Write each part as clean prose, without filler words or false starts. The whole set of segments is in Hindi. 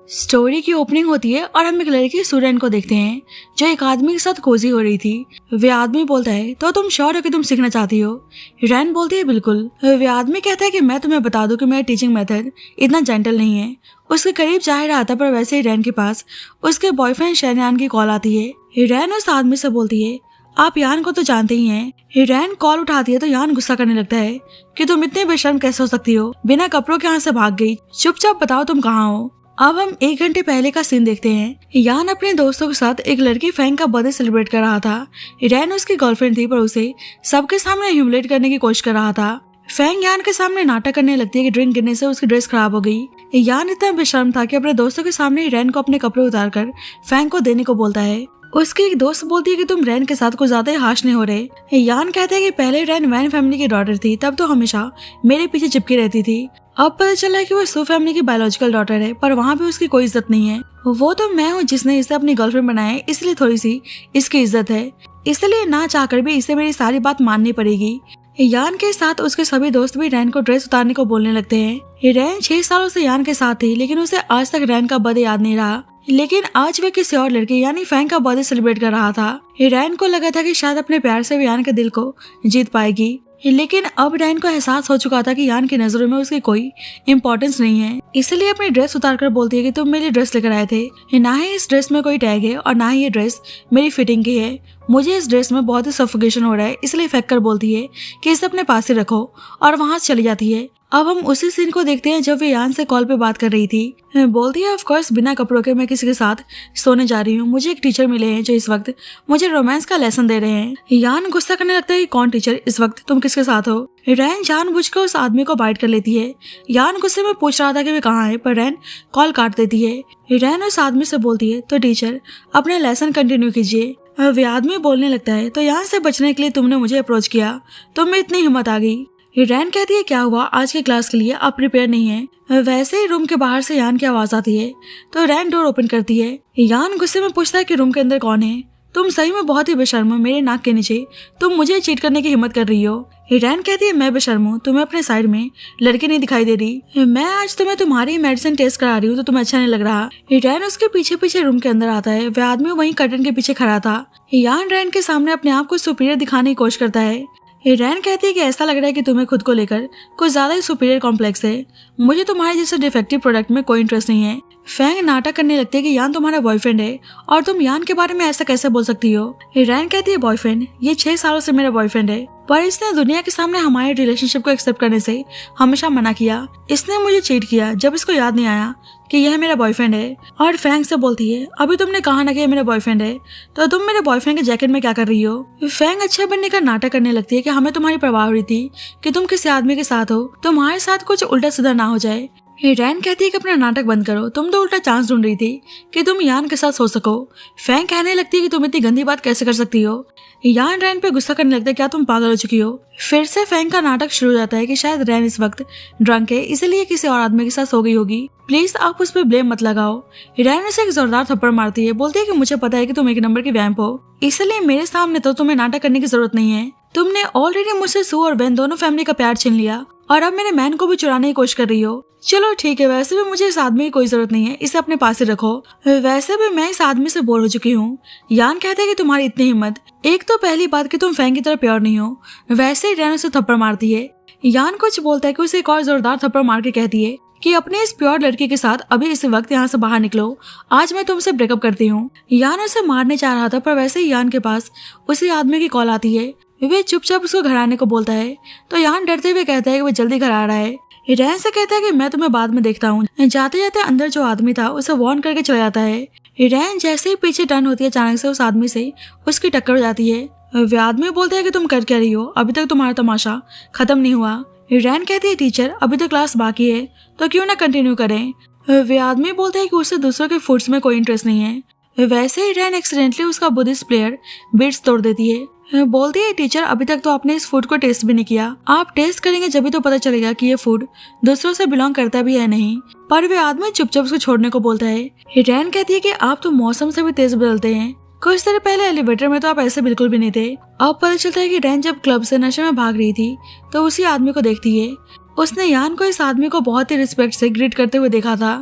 स्टोरी की ओपनिंग होती है और हम एक लड़की सूरन को देखते हैं जो एक आदमी के साथ कोजी हो रही थी। वे आदमी बोलता है तो तुम श्योर हो कि तुम सीखना चाहती हो? रैन बोलती है बिल्कुल। वे आदमी कहता है कि मैं तुम्हें बता दूं कि मेरा टीचिंग मेथड इतना जेंटल नहीं है। उसके करीब जा रहा था पर वैसे ही रैन के पास उसके बॉयफ्रेंड शैनयान की कॉल आती है। रैन उस आदमी से बोलती है आप यान को तो जानते ही हैं। रैन कॉल उठाती है तो यान गुस्सा करने लगता है कि तुम इतने बेशर्म कैसे हो सकती हो, बिना कपड़ों के यहाँ से भाग गई, चुपचाप बताओ तुम कहाँ हो। अब हम 1 घंटे पहले का सीन देखते हैं। यान अपने दोस्तों के साथ एक लड़की फैंग का बर्थडे सेलिब्रेट कर रहा था। रैन उसकी गर्लफ्रेंड थी पर उसे सबके सामने ह्यूमिलेट करने की कोशिश कर रहा था। फैंग यान के सामने नाटक करने लगती है कि ड्रिंक गिरने से उसकी ड्रेस खराब हो गई। यान इतना बेशर्म था कि अपने दोस्तों के सामने रैन को अपने कपड़े उतारकर फैंग को देने को बोलता है। उसकी एक दोस्त बोलती है कि तुम रैन के साथ कुछ ज्यादा ही हाश नहीं हो रहे। यान कहते हैं कि पहले रैन वैन फैमिली की डॉटर थी, तब तो हमेशा मेरे पीछे चिपकी रहती थी। अब पता चला है कि वो सू फैमिली की बायोलॉजिकल डॉटर है, पर वहाँ भी उसकी कोई इज्जत नहीं है। वो तो मैं हूँ जिसने इसे अपनी गर्लफ्रेंड बनाया है, इसलिए थोड़ी सी इसकी इज्जत है। इसलिए ना चाहकर भी इसे मेरी सारी बात माननी पड़ेगी। यान के साथ उसके सभी दोस्त भी रैन को ड्रेस उतारने को बोलने लगते हैं। रैन 6 सालों से यान के साथ थी, लेकिन उसे आज तक रैन का बर्थडे याद नहीं रहा। लेकिन आज वे किसी और लड़के यानी फैंग का बर्थडे सेलिब्रेट कर रहा था। रैन को लगा था कि शायद अपने प्यार से यान के दिल को जीत पाएगी, लेकिन अब रैन को एहसास हो चुका था कि यान की नजरों में उसकी कोई इम्पोर्टेंस नहीं है। इसलिए अपनी ड्रेस उतारकर बोलती है कि तुम मेरी ड्रेस लेकर आए थे। ना ही इस ड्रेस में कोई टैग है और ना ही ये ड्रेस मेरी फिटिंग की है। मुझे इस ड्रेस में बहुत ही सफोकेशन हो रहा है, इसलिए फेंक कर बोलती है कि इसे अपने पास ही रखो और वहां से चली जाती है। अब हम उसी सीन को देखते हैं जब वे यान से कॉल पे बात कर रही थी। बोलती है ऑफ कोर्स बिना कपड़ों के मैं किसी के साथ सोने जा रही हूँ। मुझे एक टीचर मिले हैं जो इस वक्त मुझे रोमांस का लेसन दे रहे हैं। यान गुस्सा करने लगता है कि कौन टीचर, इस वक्त तुम किसके साथ हो? रैन जानबूझकर उस आदमी को बाइट कर लेती है। यान गुस्से में पूछ रहा था कि वे कहाँ है, पर रैन कॉल काट देती है। रैन उस आदमी से बोलती है तो टीचर अपना लेसन कंटिन्यू कीजिए। वे आदमी बोलने लगता है तो यहाँ से बचने के लिए तुमने मुझे अप्रोच किया, तुम में इतनी हिम्मत आ गई। रैन कहती है क्या हुआ, आज के क्लास के लिए आप प्रिपेयर नहीं है? वैसे ही रूम के बाहर से यान की आवाज आती है तो रैन डोर ओपन करती है। यान गुस्से में पूछता है कि रूम के अंदर कौन है? तुम सही में बहुत ही बेशर्म हो, मेरे नाक के नीचे तुम मुझे चीट करने की हिम्मत कर रही हो। रैन कहती है मैं बेशर्म हूँ, तुम्हें अपने साइड में लड़की नहीं दिखाई दे रही? मैं आज तुम्हें तुम्हारी मेडिसिन टेस्ट करा रही हूँ तो तुम्हें अच्छा नहीं लग रहा? रैन उसके पीछे पीछे रूम के अंदर आता है। वह आदमी वहीं कर्टन के पीछे खड़ा था। यान रैन के सामने अपने आप को सुपीरियर दिखाने की कोशिश करता है। रैन कहती है कि ऐसा लग रहा है कि तुम्हें खुद को लेकर कुछ ज्यादा ही सुपीरियर कॉम्प्लेक्स है। मुझे तुम्हारे जैसे डिफेक्टिव प्रोडक्ट में कोई इंटरेस्ट नहीं है। फैंग नाटक करने लगती है कि यान तुम्हारा बॉयफ्रेंड है और तुम यान के बारे में ऐसा कैसे बोल सकती हो? रैन कहती है बॉयफ्रेंड, ये 6 सालों से मेरा बॉयफ्रेंड है, पर इसने दुनिया के सामने हमारे रिलेशनशिप को एक्सेप्ट करने से हमेशा मना किया। इसने मुझे चीट किया जब इसको याद नहीं आया कि यह मेरा बॉयफ्रेंड है। और फैंग से बोलती है अभी तुमने कहा ना कि यह मेरा बॉयफ्रेंड है, तो तुम मेरे बॉयफ्रेंड के जैकेट में क्या कर रही हो? फैंग अच्छा बनने का नाटक करने लगती है कि हमें तुम्हारी परवाह हो रही थी कि तुम किसी आदमी के साथ हो, तुम्हारे साथ कुछ उल्टा सीधा ना हो जाए। रैन कहती है कि अपना नाटक बंद करो, तुम तो उल्टा चांस ढूंढ रही थी कि तुम यान के साथ सो सको। फैंग कहने लगती है कि तुम इतनी गंदी बात कैसे कर सकती हो? यान रैन पे गुस्सा करने लगता है क्या तुम पागल हो चुकी हो? फिर से फैंग का नाटक शुरू हो जाता है कि शायद रैन इस वक्त ड्रंक है, इसलिए किसी और आदमी के साथ सो गई होगी, प्लीज आप उस पर ब्लेम मत लगाओ। रैन उसे एक जोरदार थप्पड़ मारती है। बोलती है कि मुझे पता है कि तुम 1 नंबर की वैम्प हो, इसलिए मेरे सामने तो तुम्हें नाटक करने की जरूरत नहीं है। तुमने ऑलरेडी मुझसे सू और बेन दोनों फैमिली का प्यार छीन लिया और अब मेरे मैन को भी चुराने की कोशिश कर रही हो। चलो ठीक है, वैसे भी मुझे इस आदमी की कोई जरूरत नहीं है, इसे अपने पास ही रखो। वैसे भी मैं इस आदमी से बोर हो चुकी हूँ। यान कहते हैं कि तुम्हारी इतनी हिम्मत, एक तो पहली बात कि तुम फैंग की तरह प्योर नहीं हो, वैसे ही रैन उसे थप्पड़ मारती है। यान कुछ बोलता है कि उसे एक और जोरदार थप्पड़ मार के कहती है कि अपने इस प्योर लड़की के साथ अभी इस वक्त यहाँ से बाहर निकलो, आज मैं तुमसे ब्रेकअप करती हूँ। यान उसे मारने चाह रहा था, पर वैसे ही यान के पास उसी आदमी की कॉल आती है। वे चुपचाप उसको घर आने को बोलता है तो यान डरते हुए कहता है कि वो जल्दी घर आ रहा है। रैन से कहता है कि मैं तुम्हें बाद में देखता हूँ। जाते जाते अंदर जो आदमी था उसे वार्न करके चला जाता है। रैन जैसे ही पीछे टर्न होती है, अचानक से उस आदमी से उसकी टक्कर हो जाती है। वे आदमी बोलता है कि तुम कर क्या रही हो, अभी तक तुम्हारा तमाशा खत्म नहीं हुआ। रैन कहती है टीचर अभी तो क्लास बाकी है, तो क्यों ना कंटिन्यू करें। वे आदमी बोलता है कि उसे दूसरों के फूड्स में कोई इंटरेस्ट नहीं है। वैसे ही रैन एक्सीडेंटली उसका बुद्धिस्ट प्लेयर बिट्स तोड़ देती है। बोलती है टीचर अभी तक तो आपने इस फूड को टेस्ट भी नहीं किया, आप टेस्ट करेंगे जब तो पता चलेगा कि ये फूड दूसरों से बिलोंग करता भी है नहीं। पर वे आदमी चुपचाप उसको छोड़ने को बोलता है। रैन कहती है कि आप तो मौसम से भी तेज बदलते हैं, कुछ देर पहले एलिवेटर में तो आप ऐसे बिल्कुल भी नहीं थे। अब पता चलता है कि रैन जब क्लब से नशे में भाग रही थी तो उसी आदमी को देखती है। उसने यान को इस आदमी को बहुत ही रिस्पेक्ट से ग्रीट करते हुए देखा था।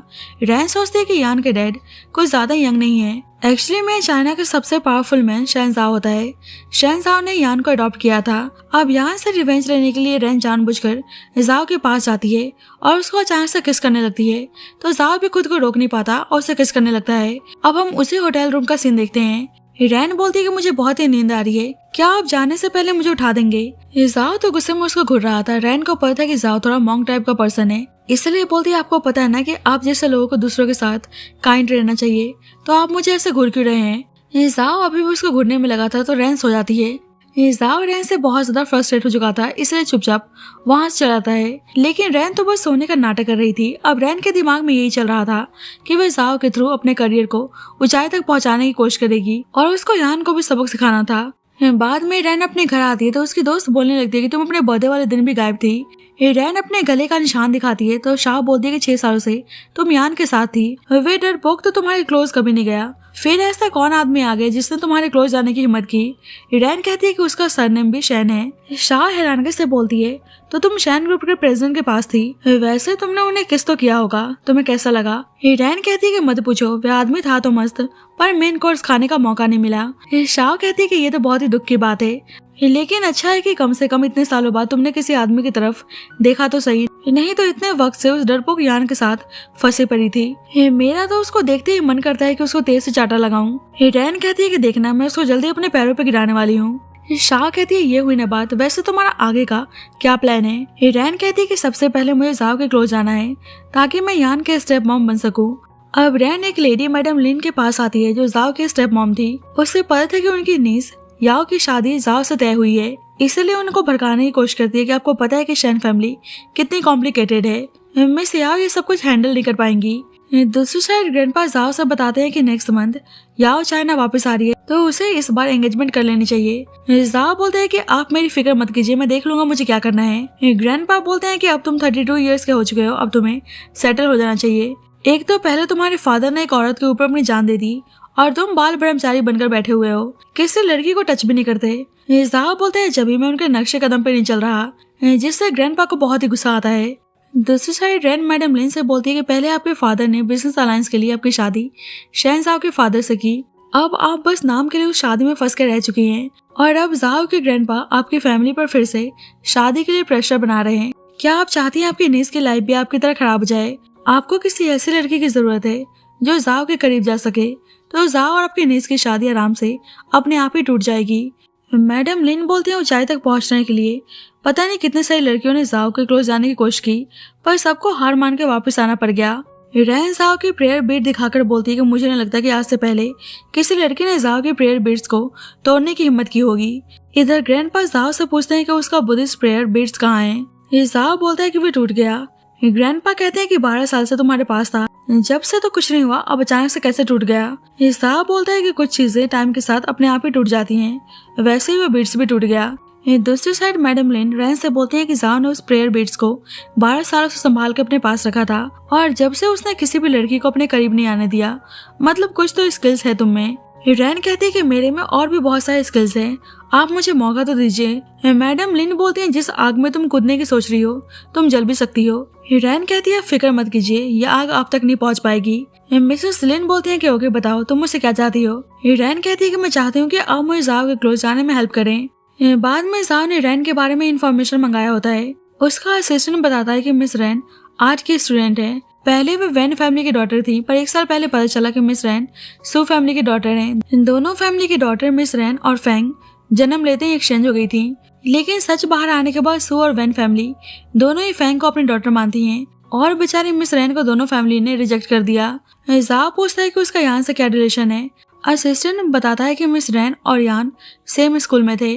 रैन सोचती है कि यान के डैड कुछ ज्यादा यंग नहीं है। एक्चुअली में चाइना के सबसे पावरफुल मैन शहनशाह होता है। शहनशाह ने यान को अडॉप्ट किया था। अब यान से रिवेंज लेने के लिए रैन जानबूझकर जाओ के पास जाती है और उसको अचानक से किस करने लगती है, तो जाओ भी खुद को रोक नहीं पाता और उसे किस करने लगता है। अब हम उसी होटल रूम का सीन देखते हैं। रैन बोलती है कि मुझे बहुत ही नींद आ रही है, क्या आप जाने से पहले मुझे उठा देंगे। जाओ तो गुस्से में उसको घूर रहा था। रैन को पता है कि जाओ थोड़ा मॉन्क टाइप का पर्सन है, इसलिए बोलती है आपको पता है ना कि आप जैसे लोगों को दूसरों के साथ काइंड रहना चाहिए, तो आप मुझे ऐसे घूर क्यों रहे हैं। जाओ अभी भी उसको घूरने में लगा था तो रैन सो जाती है। जाओ रैन से बहुत ज्यादा फ्रस्ट्रेट हो चुका था, इसलिए चुपचाप वहां से चला जाता है। लेकिन रैन तो बस सोने का नाटक कर रही थी। अब रैन के दिमाग में यही चल रहा था कि वह जाओ के थ्रू अपने करियर को ऊंचाई तक पहुंचाने की कोशिश करेगी और उसको यान को भी सबक सिखाना था। बाद में रैन अपने घर आती है तो उसकी दोस्त बोलने लगती है कि तुम अपने बर्थडे वाले दिन भी गायब थी। रैन अपने गले का निशान दिखाती है तो शाह बोलती है कि 6 सालों से तुम यान के साथ थी, वे डरपोक तो तुम्हारे क्लोज कभी नहीं गया। फिर ऐसा कौन आदमी आ गया जिसने तुम्हारे क्लोज जाने की हिम्मत की। रैन कहती है कि उसका सरनेम भी शैन है। शाह हैरानगी से बोलती है तो तुम शैन ग्रुप के प्रेसिडेंट के पास थी, वैसे तुमने उन्हें किस तो किया होगा, तुम्हें कैसा लगा। रैन कहती है कि मत पूछो, वह आदमी था तो मस्त, पर मेन कोर्स खाने का मौका नहीं मिला। शाह कहती है कि ये तो बहुत ही दुख की बात है, लेकिन अच्छा है कि कम से कम इतने सालों बाद तुमने किसी आदमी की तरफ देखा तो सही, नहीं तो इतने वक्त से उस डरपोक यान के साथ फंसे पड़ी थी। मेरा तो उसको देखते ही मन करता है कि उसको तेज से चाटा लगाऊं। रैन कहती है कि देखना मैं उसको जल्दी अपने पैरों पे गिराने वाली हूँ। शाह कहती है ये हुई ना बात, वैसे तुम्हारा आगे का क्या प्लान है। रैन कहती है कि सबसे पहले मुझे जाओ के क्लोज जाना है ताकि मैं यान के स्टेप मॉम बन सकूं। अब रैन एक लेडी मैडम लिन के पास आती है जो जाओ की स्टेप मॉम थी। उससे पता था कि उनकी नीस याओ की शादी जाओ से तय हुई है, इसलिए उनको भड़काने की कोशिश करती है कि आपको पता है कि शैन फैमिली कितनी कॉम्प्लिकेटेड है, मिस याओ ये सब कुछ हैंडल नहीं कर पाएंगी। दूसरी साइड ग्रैंडपा जाओ से बताते हैं कि नेक्स्ट मंथ याओ चाइना वापस आ रही है तो उसे इस बार एंगेजमेंट कर लेनी चाहिए। जाओ बोलते हैं कि आप मेरी फिक्र मत कीजिए, मैं देख लूंगा मुझे क्या करना है। ग्रैंडपा बोलते हैं कि अब तुम 32 इयर्स के हो चुके हो, अब तुम्हें सेटल हो जाना चाहिए। एक तो पहले तुम्हारे फादर ने एक औरत के ऊपर अपनी जान दे दी और तुम बाल ब्रह्मचारी बनकर बैठे हुए हो, किसी लड़की को टच भी नहीं करते। जाओ बोलते हैं जब भी मैं उनके नक्शे कदम पे नहीं चल रहा, जिससे ग्रैंडपा को बहुत ही गुस्सा आता है। दूसरी साइड रैन मैडम लिन से बोलती है कि पहले आपके फादर ने बिजनेस अलायंस के लिए आपकी शादी शहनशाह के फादर से की, अब आप बस नाम के लिए उस शादी में फंस के रह चुकी हैं और अब जाओ के ग्रैंडपा आपकी फैमिली पर फिर से शादी के लिए प्रेशर बना रहे हैं। क्या आप चाहती हैं आपकी नीस की लाइफ भी आपकी तरह खराब हो जाए? आपको किसी ऐसी लड़की की जरूरत है जो जाओ के करीब जा सके, तो जाओ और आपकी नीस की शादी आराम से अपने आप ही टूट जाएगी। मैडम लिन बोलती है ऊंचाई तक पहुंचने के लिए पता नहीं कितने सारी लड़कियों ने जाओ के क्लोज जाने की कोशिश की, पर सबको हार मान के वापस आना पड़ गया। रैन जाओ की प्रेयर बीट दिखाकर बोलती है कि मुझे नहीं लगता कि आज से पहले किसी लड़की ने जाओ के प्रेयर बीट्स को तोड़ने की हिम्मत की होगी। इधर ग्रैंडपा जाओ से पूछते हैं कि उसका बुद्धिस्ट प्रेयर बीट्स कहाँ है। जाओ बोलता है कि वो टूट गया। ग्रैंडपा कहते हैं कि 12 साल से तुम्हारे पास था, जब से तो कुछ नहीं हुआ, अब अचानक से कैसे टूट गया। साहब बोलता है कि कुछ चीजें टाइम के साथ अपने आप ही टूट जाती हैं, वैसे ही वो बीट्स भी टूट गया। दूसरी साइड मैडम लिन रैन से बोलते हैं कि जाओ ने उस प्रेयर बीट्स को 12 सालों से संभाल के अपने पास रखा था और जब से उसने किसी भी लड़की को अपने करीब नहीं आने दिया, मतलब कुछ तो स्किल्स है तुम में। रैन कहती है कि मेरे में और भी बहुत सारे स्किल्स हैं, आप मुझे मौका तो दीजिए। मैडम लिन बोलती है जिस आग में तुम कूदने की सोच रही हो तुम जल भी सकती हो। रैन कहती है फिक्र मत कीजिए, यह आग आप तक नहीं पहुंच पाएगी। मिसेस लिन बोलती है कि ओके बताओ तुम मुझसे क्या चाहती हो। रैन कहती है कि मैं चाहती हूँ कि आप मुझे जाओ के क्लोज जाने में हेल्प करें। बाद में जाओ ने रैन के बारे में इंफॉर्मेशन मंगाया होता है। उसका असिस्टेंट बताता है कि मिस रैन आर्ट की स्टूडेंट है। पहले वे वैन फैमिली की डॉटर थी, पर 1 साल पहले पता चला कि मिस रैन सू फैमिली की डॉटर हैं। दोनों फैमिली की डॉटर मिस रैन और फैंग जन्म लेते ही एक्सचेंज हो गई थी, लेकिन सच बाहर आने के बाद सू और वैन फैमिली दोनों ही फैंग को अपनी डॉटर मानती हैं और बेचारी मिस रैन को दोनों फैमिली ने रिजेक्ट कर दिया। जाओ पूछता है कि उसका यान से क्या रिलेशन है। असिस्टेंट बताता है कि मिस रैन और यान सेम स्कूल में थे।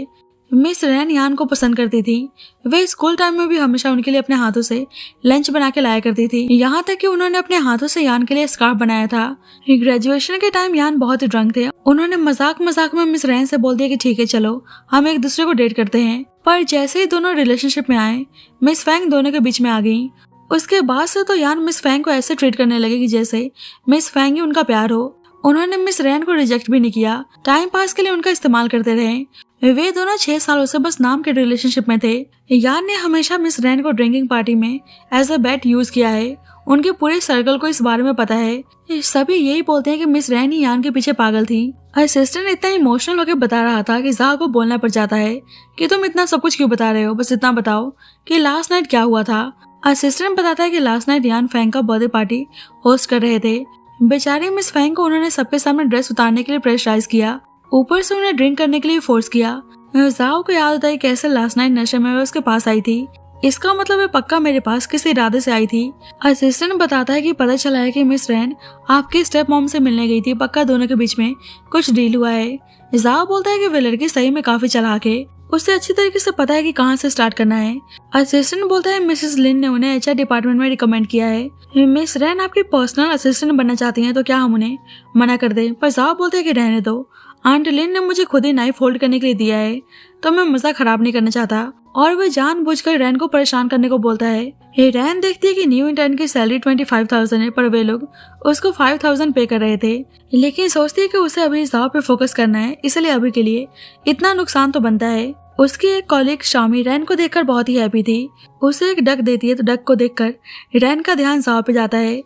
मिस रैन यान को पसंद करती थी, वे स्कूल टाइम में भी हमेशा उनके लिए अपने हाथों से लंच बना के लाया करती थी, यहाँ तक कि उन्होंने अपने हाथों से यान के लिए स्कार्फ बनाया था। ग्रेजुएशन के टाइम यान बहुत ही ड्रंक थे, उन्होंने मजाक मजाक में मिस रैन से बोल दिया कि ठीक है चलो हम एक दूसरे को डेट करते हैं, पर जैसे ही दोनों रिलेशनशिप में आए मिस फैंग दोनों के बीच में आ गई। उसके बाद से तो यान मिस फैंग को ऐसे ट्रीट करने लगे कि जैसे मिस फैंग ही उनका प्यार हो। उन्होंने मिस रैन को रिजेक्ट भी नहीं किया, टाइम पास के लिए उनका इस्तेमाल करते रहे। वे दोनों 6 सालों से बस नाम के रिलेशनशिप में थे। यान ने हमेशा मिस रैन को ड्रिंकिंग पार्टी में एज अ बैट यूज किया है। उनके पूरे सर्कल को इस बारे में पता है। सभी यही बोलते हैं कि मिस रैन ही यान के पीछे पागल थी। असिस्टेंट इतना इमोशनल होकर बता रहा था कि जाह को बोलना पड़ जाता है कि तुम इतना सब कुछ क्यों बता रहे हो, बस इतना बताओ कि लास्ट नाइट क्या हुआ था। असिस्टेंट बताता है कि लास्ट नाइट यान फैंग का बर्थडे पार्टी होस्ट कर रहे थे। बेचारी मिस फैंग को उन्होंने सबके सामने ड्रेस उतारने के लिए प्रेशराइज किया, ऊपर से उन्हें ड्रिंक करने के लिए फोर्स किया। जाओ को याद होता है कैसे लास्ट नाइट नशे में वो उसके पास आई थी। इसका मतलब है पक्का मेरे पास किसी इरादे से आई थी। असिस्टेंट बताता है कि पता चला है कि मिस रैन आपकी स्टेप मॉम से मिलने गई थी, पक्का दोनों के बीच में कुछ डील हुआ है। जाओ बोलता है कि वे लड़की सही में काफी चालाक है, उसे अच्छी तरीके से पता है कि कहाँ से स्टार्ट करना है। असिस्टेंट बोलता है मिसेस लिन ने उन्हें एचआर डिपार्टमेंट में रिकमेंड किया है। मिस रैन आपकी पर्सनल असिस्टेंट बनना चाहती हैं तो क्या हम उन्हें मना कर दें, पर जाओ बोलते है कि रहने दो, आंट लिन ने मुझे खुद ही नाइफ होल्ड करने के लिए दिया है तो मैं मजा खराब नहीं करना चाहता। और वह जानबूझकर रैन को परेशान करने को बोलता है। रैन देखती है कि न्यू इंटर्न की सैलरी 25,000 है, पर वे लोग उसको 5,000 पे कर रहे थे, लेकिन सोचती है कि उसे अभी इस दाव पे फोकस करना है, इसलिए अभी के लिए इतना नुकसान तो बनता है। उसकी एक कॉलीग शामी रैन को देखकर बहुत ही हैप्पी थी। उसे एक डक देती है तो डक को देखकर रैन का ध्यान जाव पे जाता है।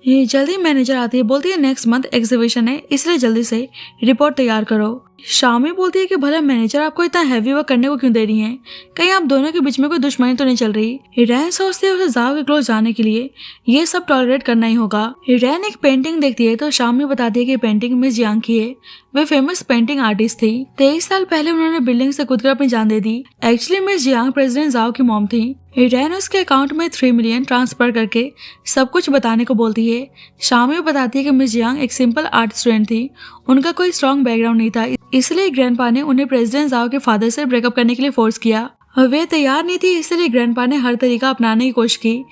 जल्दी मैनेजर आती है, बोलती है नेक्स्ट मंथ एग्जीबिशन है, इसलिए जल्दी से रिपोर्ट तैयार करो। शामी बोलती है कि भला मैनेजर आपको इतना हैवी वर्क करने को क्यों दे रही हैं? कहीं आप दोनों के बीच में कोई दुश्मनी तो नहीं चल रही? रैन सोचती है उसे जाव के क्लोज जाने के लिए ये सब टॉलरेट करना ही होगा। रैन एक पेंटिंग देखती है तो शामी बताती है कि पेंटिंग मिस जियांग की है, वे फेमस पेंटिंग आर्टिस्ट थी। 23 साल पहले उन्होंने बिल्डिंग से कूदकर अपनी जान दे दी। एक्चुअली मिस जियांग प्रेसिडेंट जाव की मॉम थी। रैन उसके अकाउंट में 3 मिलियन ट्रांसफर करके सब कुछ बताने को बोलती है। शामी बताती है कि मिस जियांग एक सिंपल आर्ट स्टूडेंट थी, उनका कोई स्ट्रॉन्ग बैकग्राउंड नहीं था, इसलिए ग्रैंडपा ने उन्हें प्रेसिडेंट जाव के फादर से ब्रेकअप करने के लिए फोर्स किया। वे तैयार नहीं थी, इसलिए ग्रैंडपा ने हर तरीका अपनाने की कोशिश की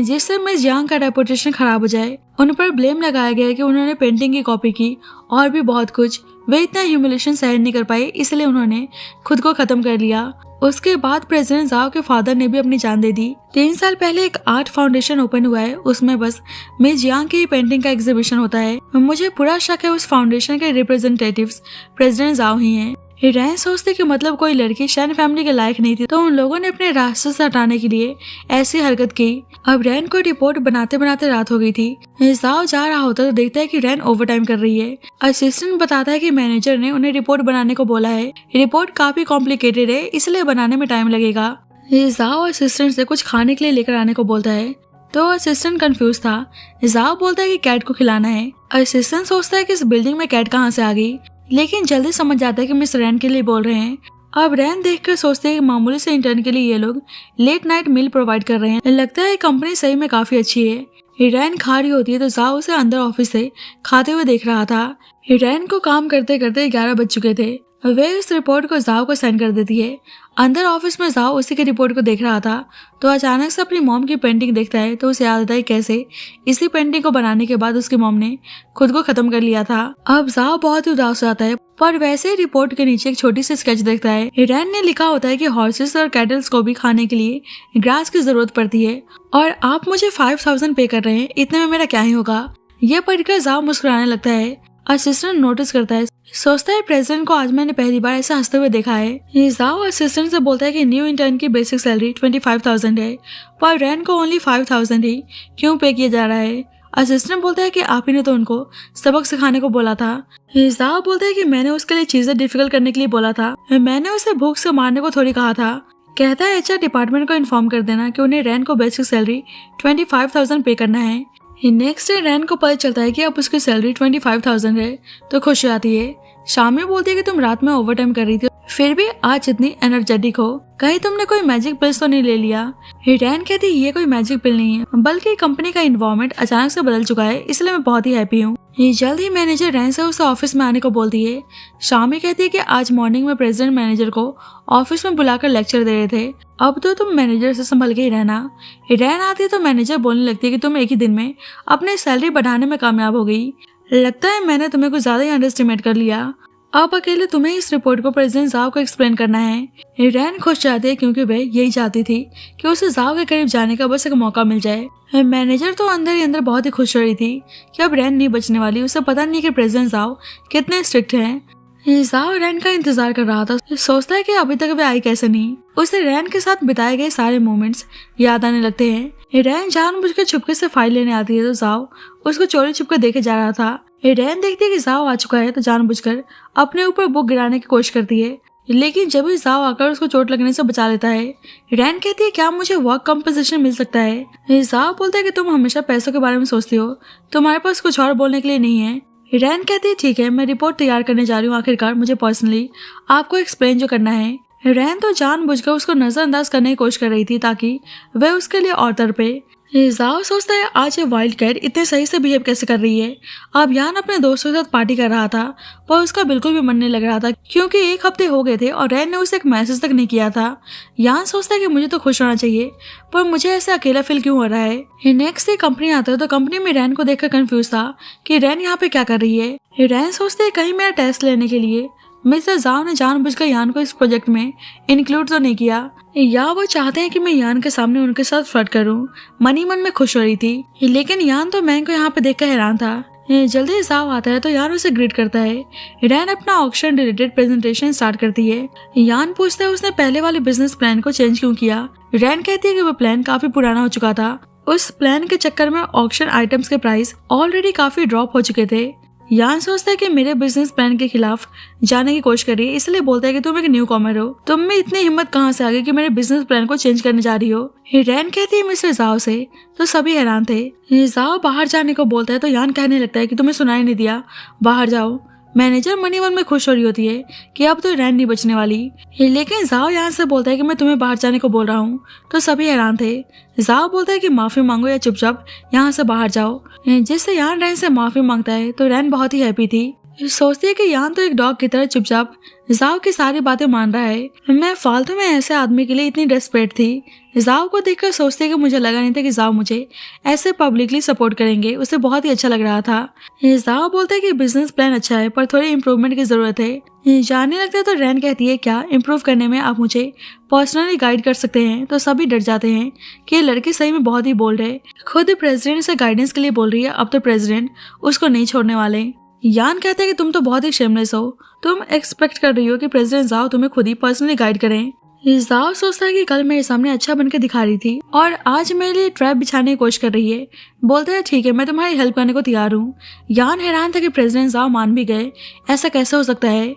जिससे मिस जियांग का रेपुटेशन खराब हो जाए। उन पर ब्लेम लगाया गया कि उन्होंने पेंटिंग की कॉपी की और भी बहुत कुछ। वे इतना ह्यूमिलेशन सहन नहीं कर पाए, इसलिए उन्होंने खुद को खत्म कर लिया। उसके बाद प्रेसिडेंट जाव के फादर ने भी अपनी जान दे दी। 3 साल पहले एक आर्ट फाउंडेशन ओपन हुआ है, उसमें बस मिस जियांग की पेंटिंग का एग्जीबिशन होता है। मुझे पूरा शक है उस फाउंडेशन के रिप्रेजेंटेटिव्स प्रेसिडेंट जाव ही हैं। रैन सोचते कि मतलब कोई लड़की शैन फैमिली के लायक नहीं थी तो उन लोगों ने अपने रास्ते से हटाने के लिए ऐसी हरकत की। अब रैन को रिपोर्ट बनाते बनाते रात हो गई थी। जाव जा रहा होता तो देखता है कि रैन ओवरटाइम कर रही है। असिस्टेंट बताता है कि मैनेजर ने उन्हें रिपोर्ट बनाने को बोला है, रिपोर्ट काफी कॉम्प्लिकेटेड है इसलिए बनाने में टाइम लगेगा। जाव असिस्टेंट से कुछ खाने के लिए लेकर आने को बोलता है तो असिस्टेंट कंफ्यूज था। जाव बोलता है कि कैट को खिलाना है। असिस्टेंट सोचता है कि इस बिल्डिंग में कैट कहाँ से आ गई, लेकिन जल्दी समझ जाता है कि मिस रैन के लिए बोल रहे हैं। अब रैन देखकर सोचते हैं कि मामूली से इंटर्न के लिए ये लोग लेट नाइट मील प्रोवाइड कर रहे हैं, लगता है कंपनी सही में काफी अच्छी है। रैन खा रही होती है तो जाव उसे अंदर ऑफिस से खाते हुए देख रहा था। रैन को काम करते करते 11 बज चुके थे। वे इस रिपोर्ट को जाव को सेंड कर देती है। अंदर ऑफिस में जाव उसी के रिपोर्ट को देख रहा था तो अचानक से अपनी मॉम की पेंटिंग देखता है तो उसे याद आता है कैसे इसी पेंटिंग को बनाने के बाद उसकी मॉम ने खुद को खत्म कर लिया था। अब जाव बहुत ही उदास हो जाता है, पर वैसे ही रिपोर्ट के नीचे एक छोटी सी स्केच देखता है। रैन ने लिखा होता है कि हॉर्सेस और कैटल्स को भी खाने के लिए ग्रास की जरूरत पड़ती है और आप मुझे 5,000 पे कर रहे हैं, इतने में मेरा क्या ही होगा। यह पढ़कर जाव मुस्कुराने लगता है। असिस्टेंट नोटिस करता है, सोचता है प्रेसिडेंट को आज मैंने पहली बार ऐसा हंसते हुए देखा है। जाव असिस्टेंट से बोलता है कि न्यू इंटर्न की बेसिक सैलरी 25,000 है, पर रैन को ओनली 5,000 ही क्यों पे किया जा रहा है। असिस्टेंट बोलता है कि आप ही ने तो उनको सबक सिखाने को बोला था। जाव बोलता है कि मैंने उसके लिए चीजें डिफिकल्ट करने के लिए बोला था, मैंने उसे भूख से मारने को थोड़ी कहा था। कहता है एचआर डिपार्टमेंट को इन्फॉर्म कर देना कि उन्हें रैन को बेसिक सैलरी 25,000 पे करना है। नेक्स्ट डे रैन को पता चलता है कि अब उसकी सैलरी 25,000 है तो खुशी आती है। शामी बोलती है कि तुम रात में ओवरटाइम कर रही थी, फिर भी आज इतनी एनर्जेटिक हो, कहीं तुमने कोई मैजिक पिल्स तो नहीं ले लिया। रैन कहती है ये कोई मैजिक पिल नहीं है, बल्कि कंपनी का इन्वायरमेंट अचानक से बदल चुका है, इसलिए मैं बहुत ही हैप्पी हूँ। जल्द ही मैनेजर रैन से उसे ऑफिस में आने को बोलती है। शामी कहती है कि आज मॉर्निंग में प्रेसिडेंट मैनेजर को ऑफिस में बुलाकर लेक्चर दे रहे थे, अब तो तुम मैनेजर से संभल के ही रहना। रैन आती है तो मैनेजर बोलने लगती है कि तुम एक ही दिन में अपनी सैलरी बढ़ाने में कामयाब हो गई, लगता है मैंने तुम्हें कुछ ज्यादा ही अंडर एस्टिमेट कर लिया। अब अकेले तुम्हें इस रिपोर्ट को प्रेसिडेंट जाव को एक्सप्लेन करना है। रैन खुश जाती है क्योंकि वह यही चाहती थी कि उसे जाव के करीब जाने का बस एक मौका मिल जाए। मैनेजर तो अंदर ही अंदर बहुत ही खुश हो रही थी कि अब रैन नहीं बचने वाली। उसे पता नहीं कि प्रेसिडेंट जाव कितने स्ट्रिक्ट हैं। जाओ रैन का इंतजार कर रहा था, सोचता है कि अभी तक वे आई कैसे नहीं। उसे रैन के साथ बिताए गए सारे मोमेंट्स याद आने लगते हैं। रैन जानबूझकर छुपके से फाइल लेने आती है तो जाओ उसको चोरी छुपकर देखे जा रहा था। रैन देखती है कि जाओ आ चुका है तो जानबूझकर अपने ऊपर बुक गिराने की कोशिश करती है, लेकिन जब भी जाओ आकर उसको चोट लगने से बचा लेता है। रैन कहती है क्या मुझे वर्क कंपनसेशन मिल सकता है। जाओ बोलता है कि तुम हमेशा पैसों के बारे में सोचती हो, तुम्हारे पास कुछ और बोलने के लिए नहीं है। रैन कहती है ठीक है, मैं रिपोर्ट तैयार करने जा रही हूँ, आखिरकार मुझे पर्सनली आपको एक्सप्लेन जो करना है। रैन तो जानबूझकर उसको नजरअंदाज करने की कोशिश कर रही थी ताकि वह उसके लिए और तड़पे। जाओ सोचता है आज ये वाइल्ड कैट इतने सही से बिहेव कैसे कर रही है। अब यान अपने दोस्तों के साथ पार्टी कर रहा था पर उसका बिल्कुल भी मन नहीं लग रहा था क्योंकि 1 हफ्ते हो गए थे और रैन ने उसे एक मैसेज तक नहीं किया था। यान सोचता है कि मुझे तो खुश होना चाहिए पर मुझे ऐसा अकेला फील क्यों हो रहा है। नेक्स्ट डे कंपनी आता है तो कंपनी में रैन को देखकर कंफ्यूज था कि रैन यहाँ पे क्या कर रही है। रैन सोचते है कहीं मेरा टेस्ट लेने के लिए मिस्टर जाओ ने जानबूझकर यान को इस प्रोजेक्ट में इंक्लूड तो नहीं किया, या वो चाहते हैं कि मैं यान के सामने उनके साथ फ्लर्ट करूं। मनी मन में खुश हो रही थी, लेकिन यान तो मैंग को यहाँ पे देखकर हैरान था। जल्दी जाओ आता है तो यान उसे ग्रीट करता है। रैन अपना ऑक्शन रिलेटेड प्रेजेंटेशन स्टार्ट करती है। यान पूछता है उसने पहले वाले बिजनेस प्लान को चेंज क्यों किया। रैन कहती है कि वो प्लान काफी पुराना हो चुका था, उस प्लान के चक्कर में ऑक्शन आइटम्स के प्राइस ऑलरेडी काफी ड्रॉप हो चुके थे। यान सोचता है कि मेरे बिजनेस प्लान के खिलाफ जाने की कोशिश कर रही है, इसलिए बोलता है कि तुम एक न्यू कॉमर हो, तुम में इतनी हिम्मत कहाँ से आ गई कि मेरे बिजनेस प्लान को चेंज करने जा रही हो। रैन कहती है मिस्टर जाओ से तो सभी हैरान थे। जाओ बाहर जाने को बोलता है तो यान कहने लगता है कि तुम्हें सुनाई नहीं दिया, बाहर जाओ। मैनेजर मनी मन में खुश हो रही होती है कि अब तो रैन नहीं बचने वाली, लेकिन जाओ यहाँ से बोलता है कि मैं तुम्हें बाहर जाने को बोल रहा हूँ तो सभी हैरान थे। जाओ बोलता है कि माफी मांगो या चुपचाप यहाँ से बाहर जाओ, जिससे यान रैन से माफी मांगता है तो रैन बहुत ही हैप्पी थी। सोचती है कि यान तो एक डॉग की तरह चुपचाप जाओ की सारी बातें मान रहा है। मैं फालतू में ऐसे आदमी के लिए इतनी डेस्परेट थी। जाओ को देखकर सोचती है कि मुझे लगा नहीं था कि जाओ मुझे ऐसे पब्लिकली सपोर्ट करेंगे, उसे बहुत ही अच्छा लग रहा था। जाओ बोलता है कि बिजनेस प्लान अच्छा है पर थोड़ी इम्प्रूवमेंट की जरूरत है। जाने लगता है तो रैन कहती है क्या इम्प्रूव करने में आप मुझे पर्सनली गाइड कर सकते हैं, तो सभी डर जाते हैं कि ये लड़की सही में बहुत ही बोल्ड है, खुद प्रेसिडेंट से गाइडेंस के लिए बोल रही है, अब तो प्रेसिडेंट उसको नहीं छोड़ने वाले। यान कहते हैं कि तुम तो बहुत ही शेमलेस हो, तुम एक्सपेक्ट कर रही हो कि प्रेसिडेंट जाओ तुम्हें खुद ही पर्सनली गाइड करें। जाओ सोचता है कि कल मेरे सामने अच्छा बनकर दिखा रही थी और आज मेरे लिए ट्रैप बिछाने की कोशिश कर रही है। बोलता है ठीक है मैं तुम्हारी हेल्प करने को तैयार हूँ। यान हैरान था कि प्रेसिडेंट जाओ मान भी गए, ऐसा कैसे हो सकता है।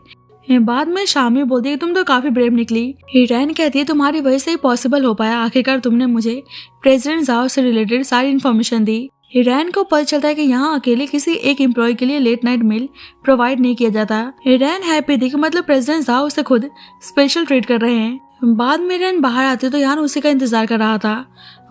बाद में शामी बोलती है तुम तो काफी ब्रेव निकली। रैन कहती है तुम्हारी वजह से ही पॉसिबल हो पाया, आखिरकार तुमने मुझे प्रेसिडेंट जाओ से रिलेटेड सारी इन्फॉर्मेशन दी। रैन को पता चलता है कि यहाँ अकेले किसी एक एम्प्लॉय के लिए लेट नाइट मील प्रोवाइड नहीं किया जाता। रैन हैप्पी थी कि मतलब प्रेसिडेंट जाओ उसे खुद स्पेशल ट्रीट कर रहे हैं। बाद में रैन बाहर आते तो यान उसी का इंतजार कर रहा था।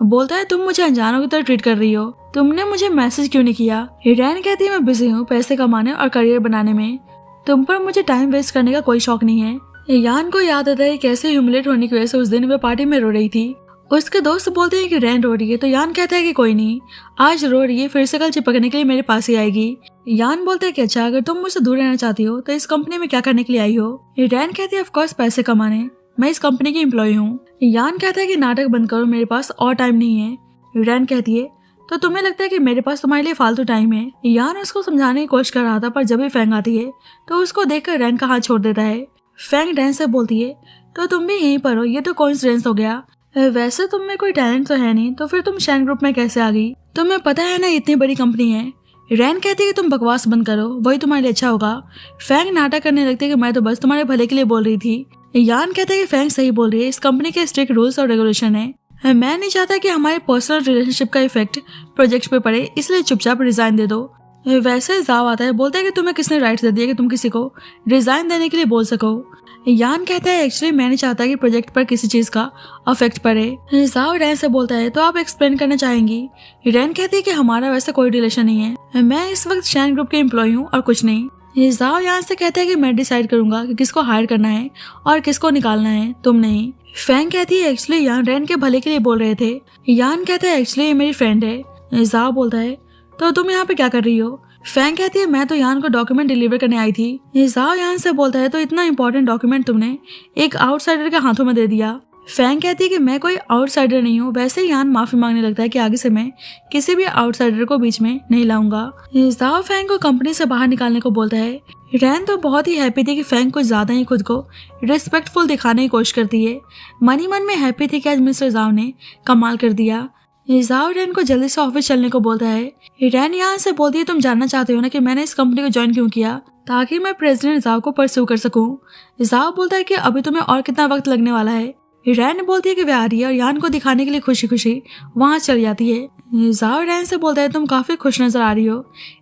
बोलता है तुम मुझे अनजानों की तरह ट्रीट कर रही हो, तुमने मुझे मैसेज क्यों नहीं किया। रैन कहती है मैं बिजी हूँ पैसे कमाने और करियर बनाने में, तुम पर मुझे टाइम वेस्ट करने का कोई शौक नहीं है। यान को याद आता है कैसे ह्यूमिलेट होने की वजह से उस दिन वह पार्टी में रो रही थी। उसके दोस्त बोलते हैं कि रैन रो रही है तो यान कहता है कि कोई नहीं, आज रो रही है फिर से कल चिपकने के लिए मेरे पास ही आएगी। यान बोलते हैं कि अच्छा अगर तुम मुझसे दूर रहना चाहती हो तो इस कंपनी में क्या करने के लिए आई हो। रैन कहती है ऑफ कोर्स पैसे कमाने, मैं इस कंपनी की एम्प्लॉय हूँ। यान कहता है कि नाटक बंद करो, मेरे पास और टाइम नहीं है। रैन कहती है तो तुम्हें लगता है कि मेरे पास तुम्हारे लिए फालतू टाइम है। यान उसको समझाने की कोशिश कर रहा था पर जब भी फैंग आती है तो उसको देखकर रैन का हाथ छोड़ देता है। फैंग रैन से बोलती है तो तुम भी यहीं पर हो, ये तो कोइंसिडेंस हो गया, वैसे तुम में कोई टैलेंट तो है नहीं तो फिर तुम शैन ग्रुप में कैसे आ गई, तुम्हें पता है ना इतनी बड़ी कंपनी है। रैन कहती है कि तुम बकवास बंद करो, वही तुम्हारे लिए अच्छा होगा। फैंग नाटक करने लगती है कि मैं तो बस तुम्हारे भले के लिए बोल रही थी। यान कहता है कि फैंग सही बोल रही है, इस कंपनी के स्ट्रिक्ट रूल्स और रेगुलेशन है, मैं नहीं चाहता कि हमारे पर्सनल रिलेशनशिप का इफेक्ट प्रोजेक्ट पे पड़े, इसलिए चुपचाप रिजाइन दे दो। वैसे जाओ आता है, बोलता है कि तुम्हें किसने राइट दे दिया कि तुम किसी को रिजाइन देने के लिए बोल सको। यान कहता है एक्चुअली मैं नहीं चाहता कि प्रोजेक्ट पर किसी चीज का अफेक्ट पड़े। जाओ रैन से बोलता है तो आप एक्सप्लेन करना चाहेंगी। रैन कहती है कि हमारा वैसा कोई रिलेशन नहीं है, मैं इस वक्त शैन ग्रुप के एम्प्लॉय हूँ और कुछ नहीं। जाओ यहाँ से कहता है कि मैं डिसाइड करूंगा कि किसको हायर करना है और किसको निकालना है, तुम नहीं। फैंग कहती है एक्चुअली यान रैन के भले के लिए बोल रहे थे। यान कहता है एक्चुअली ये मेरी फ्रेंड है। जाओ बोलता है तो तुम यहाँ पे क्या कर रही हो। फैंग कहती है मैं तो यान को डॉक्यूमेंट डिलीवर करने आई थी। जाओ यान से बोलता है तो इतना इंपॉर्टेंट डॉक्यूमेंट तुमने एक आउटसाइडर के हाथों में दे दिया। फैंग कहती है कि मैं कोई आउटसाइडर नहीं हूँ। वैसे ही यान माफी मांगने लगता है कि आगे से मैं किसी भी आउटसाइडर को बीच में नहीं लाऊंगा। जाओ फैंग को कंपनी से बाहर निकालने को बोलता है। रैन तो बहुत ही हैप्पी थी कि फैंग कुछ ज्यादा ही खुद को रिस्पेक्टफुल दिखाने की कोशिश करती है। मन ही मन में हैप्पी थी कि आज मिस्टर जाओ ने कमाल कर दिया। जाओ रैन को जल्दी से ऑफिस चलने को बोलता है। रैन यहाँ से बोलती है तुम जानना चाहते हो ना कि मैंने इस कंपनी को ज्वाइन क्यों किया, ताकि मैं प्रेसिडेंट जाओ को परस्यू कर सकूं। जाओ बोलता है कि अभी तुम्हें और कितना वक्त लगने वाला है। रैन बोलती है कि वह आ रही है और यान को दिखाने के लिए खुशी खुशी वहां चल जाती है। जाओ रैन से बोलता है तुम काफी खुश नजर आ रही हो।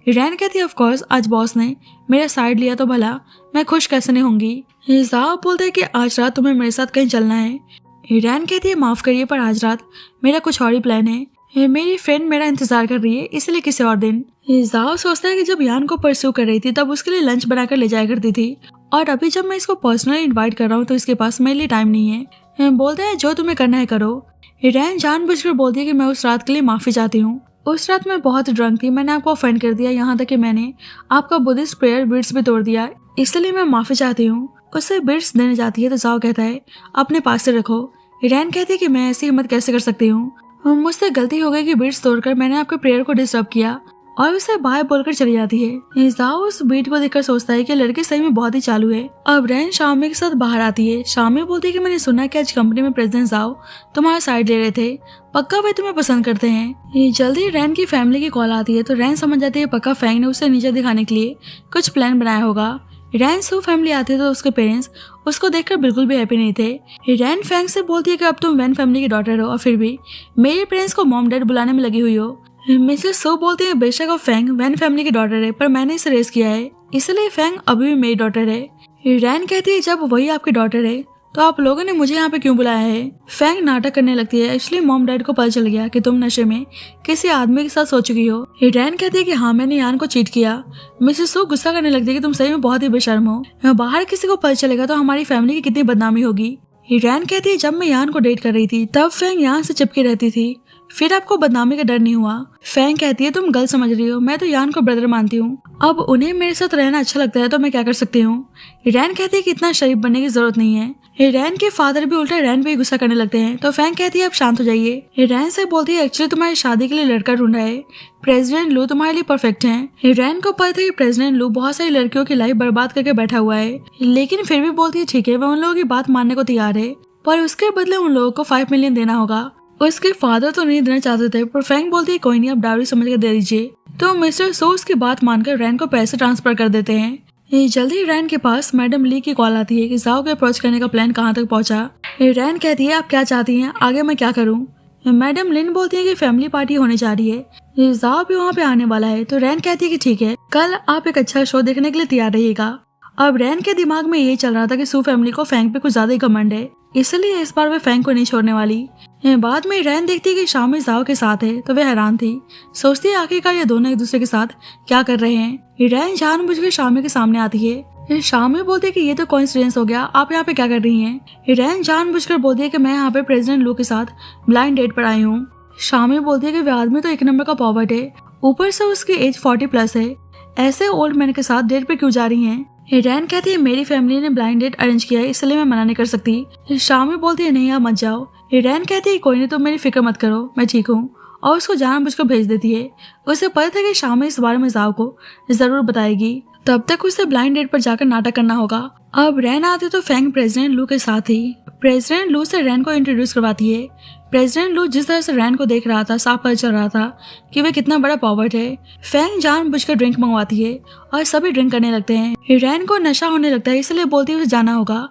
रैन कहती है ऑफ कोर्स आज बॉस ने मेरा साइड लिया तो भला मैं खुश कैसे नहीं होंगी। जाओ बोलता है कि आज रात तुम्हें मेरे साथ कहीं चलना है। रैन कहती है माफ करिए पर आज रात मेरा कुछ और ही प्लान है। मेरी फ्रेंड मेरा इंतजार कर रही है, इसलिए किसी और दिन। जाओ सोचता है कि जब यान को परस्यू कर रही थी तब उसके लिए लंच बनाकर ले जाया करती थी, और अभी जब मैं इसको पर्सनली इनवाइट कर रहा हूँ तो इसके पास मेरे लिए टाइम नहीं है। बोलते हैं जो तुम्हें करना है करो। रैन जानबूझकर बोलती है कि मैं उस रात के लिए माफी चाहती हूँ। उस रात मैं बहुत ड्रंक थी, मैंने आपको ऑफेंड कर दिया, यहाँ तक कि मैंने आपका बुद्धिस्ट प्रेयर बीड्स भी तोड़ दिया, इसलिए मैं माफी चाहती हूँ। उससे बीड्स देने जाती है तो जाओ कहता है अपने पास से रखो। रैन कहती है कि मैं ऐसी हिम्मत कैसे कर सकती हूँ, मुझसे गलती हो गई कि बीट्स तोड़कर मैंने आपके प्रेयर को डिस्टर्ब किया, और उसे बाय बोलकर चली जाती है। जाओ उस बीट को देखकर सोचता है कि लड़की सही में बहुत ही चालू है। अब रैन शामी के साथ बाहर आती है। शामी बोलती है कि मैंने सुना कि आज कंपनी में प्रेसिडेंट जाओ तुम्हारा साइड ले रहे थे, पक्का वे तुम्हें पसंद करते हैं। जल्दी रैन की फैमिली की कॉल आती है तो रैन समझ जाती है पक्का फैंग ने उसे नीचे दिखाने के लिए कुछ प्लान बनाया होगा। रैन सो फैमिली आती है तो उसके पेरेंट्स उसको देखकर बिल्कुल भी हैप्पी नहीं थे। रैन फैंग से बोलती है कि अब तुम वैन फैमिली की डॉटर हो और फिर भी मेरे पेरेंट्स को मॉम डैड बुलाने में लगी हुई हो। मिसेस सो बोलती है बेशक अब फैंग वैन फैमिली की डॉटर है, पर मैंने इसे रेस किया है, इसलिए फैंग अभी भी मेरी डॉटर है। रैन कहती है जब वही आपकी डॉटर है तो आप लोगों ने मुझे यहाँ पे क्यों बुलाया है। फैंग नाटक करने लगती है, एक्चुअली मॉम डैड को पता चल गया कि तुम नशे में किसी आदमी के साथ सो चुकी हो। रैन कहती है कि हाँ मैंने यान को चीट किया। मिसेस सो गुस्सा करने लगती है कि तुम सही में बहुत ही बेशर्म हो, बाहर किसी को पता चलेगा तो हमारी फैमिली की कितनी बदनामी होगी। रैन कहती है जब मैं यान को डेट कर रही थी तब फैंग यहाँ से चिपकी रहती थी, फिर आपको बदनामी का डर नहीं हुआ। फैंग कहती है तुम गलत समझ रही हो, मैं तो यान को ब्रदर मानती हूँ, अब उन्हें मेरे साथ रहना अच्छा लगता है तो मैं क्या कर सकती हूँ। रैन कहती है कि इतना शरीफ बनने की जरूरत नहीं है। रैन के फादर भी उल्टा रैन पे गुस्सा करने लगते हैं तो फैंग कहती है अब शांत हो जाइए। रैन से बोलती है एक्चुअली तुम्हारी शादी के लिए लड़का ढूंढा है, प्रेसिडेंट लू तुम्हारे लिए परफेक्ट है। रैन को पता था कि प्रेसिडेंट लू बहुत सारी लड़कियों की लाइफ बर्बाद करके बैठा हुआ है, लेकिन फिर भी बोलती है ठीक है वह उन लोगों की बात मानने को तैयार है, पर उसके बदले उन लोगों को 5 मिलियन देना होगा। उसके फादर तो नहीं देना चाहते थे, पर फैंग बोलती है कोई नहीं, अब डाउरी समझ कर दे दीजिए। तो मिस्टर सो उसकी बात मानकर रैन को पैसे ट्रांसफर कर देते हैं। जल्दी रैन के पास मैडम ली की कॉल आती है कि जाओ के अप्रोच करने का प्लान कहाँ तक पहुँचा। रैन कहती है आप क्या चाहती हैं, आगे मैं क्या करूँ। मैडम लिन बोलती है कि फैमिली पार्टी होने जा रही है, जाओ भी वहाँ पे आने वाला है। तो रैन कहती है कि ठीक है, कल आप एक अच्छा शो देखने के लिए तैयार रहिएगा। अब रैन के दिमाग में ये चल रहा था कि सू फैमिली को फैंग पे कुछ ज्यादा ही घमंड है, इसलिए इस बार वे फैंग को नहीं छोड़ने वाली। बाद में रैन देखती है कि शामी जाओ के साथ है तो वह हैरान थी, सोचती है आखिरकार ये दोनों एक दूसरे के साथ क्या कर रहे हैं। रैन जानबूझकर शामी के सामने आती है। शामी बोलती है कि ये तो कोइंसिडेंस हो गया, आप यहाँ पे क्या कर रही हैं। रैन जानबूझकर बोलती है कि मैं यहाँ पे प्रेसिडेंट लू के साथ ब्लाइंड डेट पर आई हूँ। शामी बोलती है कि वह आदमी तो एक नंबर का पॉवर्ट है, ऊपर से उसकी एज 40+ है, ऐसे ओल्ड मैन के साथ डेट पे क्यों जा रही हैं। रैन कहती है मेरी फैमिली ने ब्लाइंड डेट अरेंज किया है, इसलिए मैं मना नहीं कर सकती। शामी बोलती है नहीं आप मत जाओ। रैन कहती है कोई नहीं, तो मेरी फिक्र मत करो, मैं ठीक हूँ, और उसको जानबूझकर भेज देती है। उसे पता था कि शामी इस बारे में जाओ को जरूर बताएगी, तब तक उसे ब्लाइंड डेट पर जाकर नाटक करना होगा। अब रैन आती तो फैंग प्रेसिडेंट लू के साथ ही प्रेसिडेंट लू से रैन को इंट्रोड्यूस करवाती है। प्रेसिडेंट लू जिस तरह से रैन को देख रहा था साफ पता चल रहा था कि वह कितना बड़ा पॉवर्ट है। फैंग जानबूझकर ड्रिंक मंगवाती है और सभी ड्रिंक करने लगते हैं। रैन को नशा होने लगता है, इसलिए बोलती है उसे जाना होगा।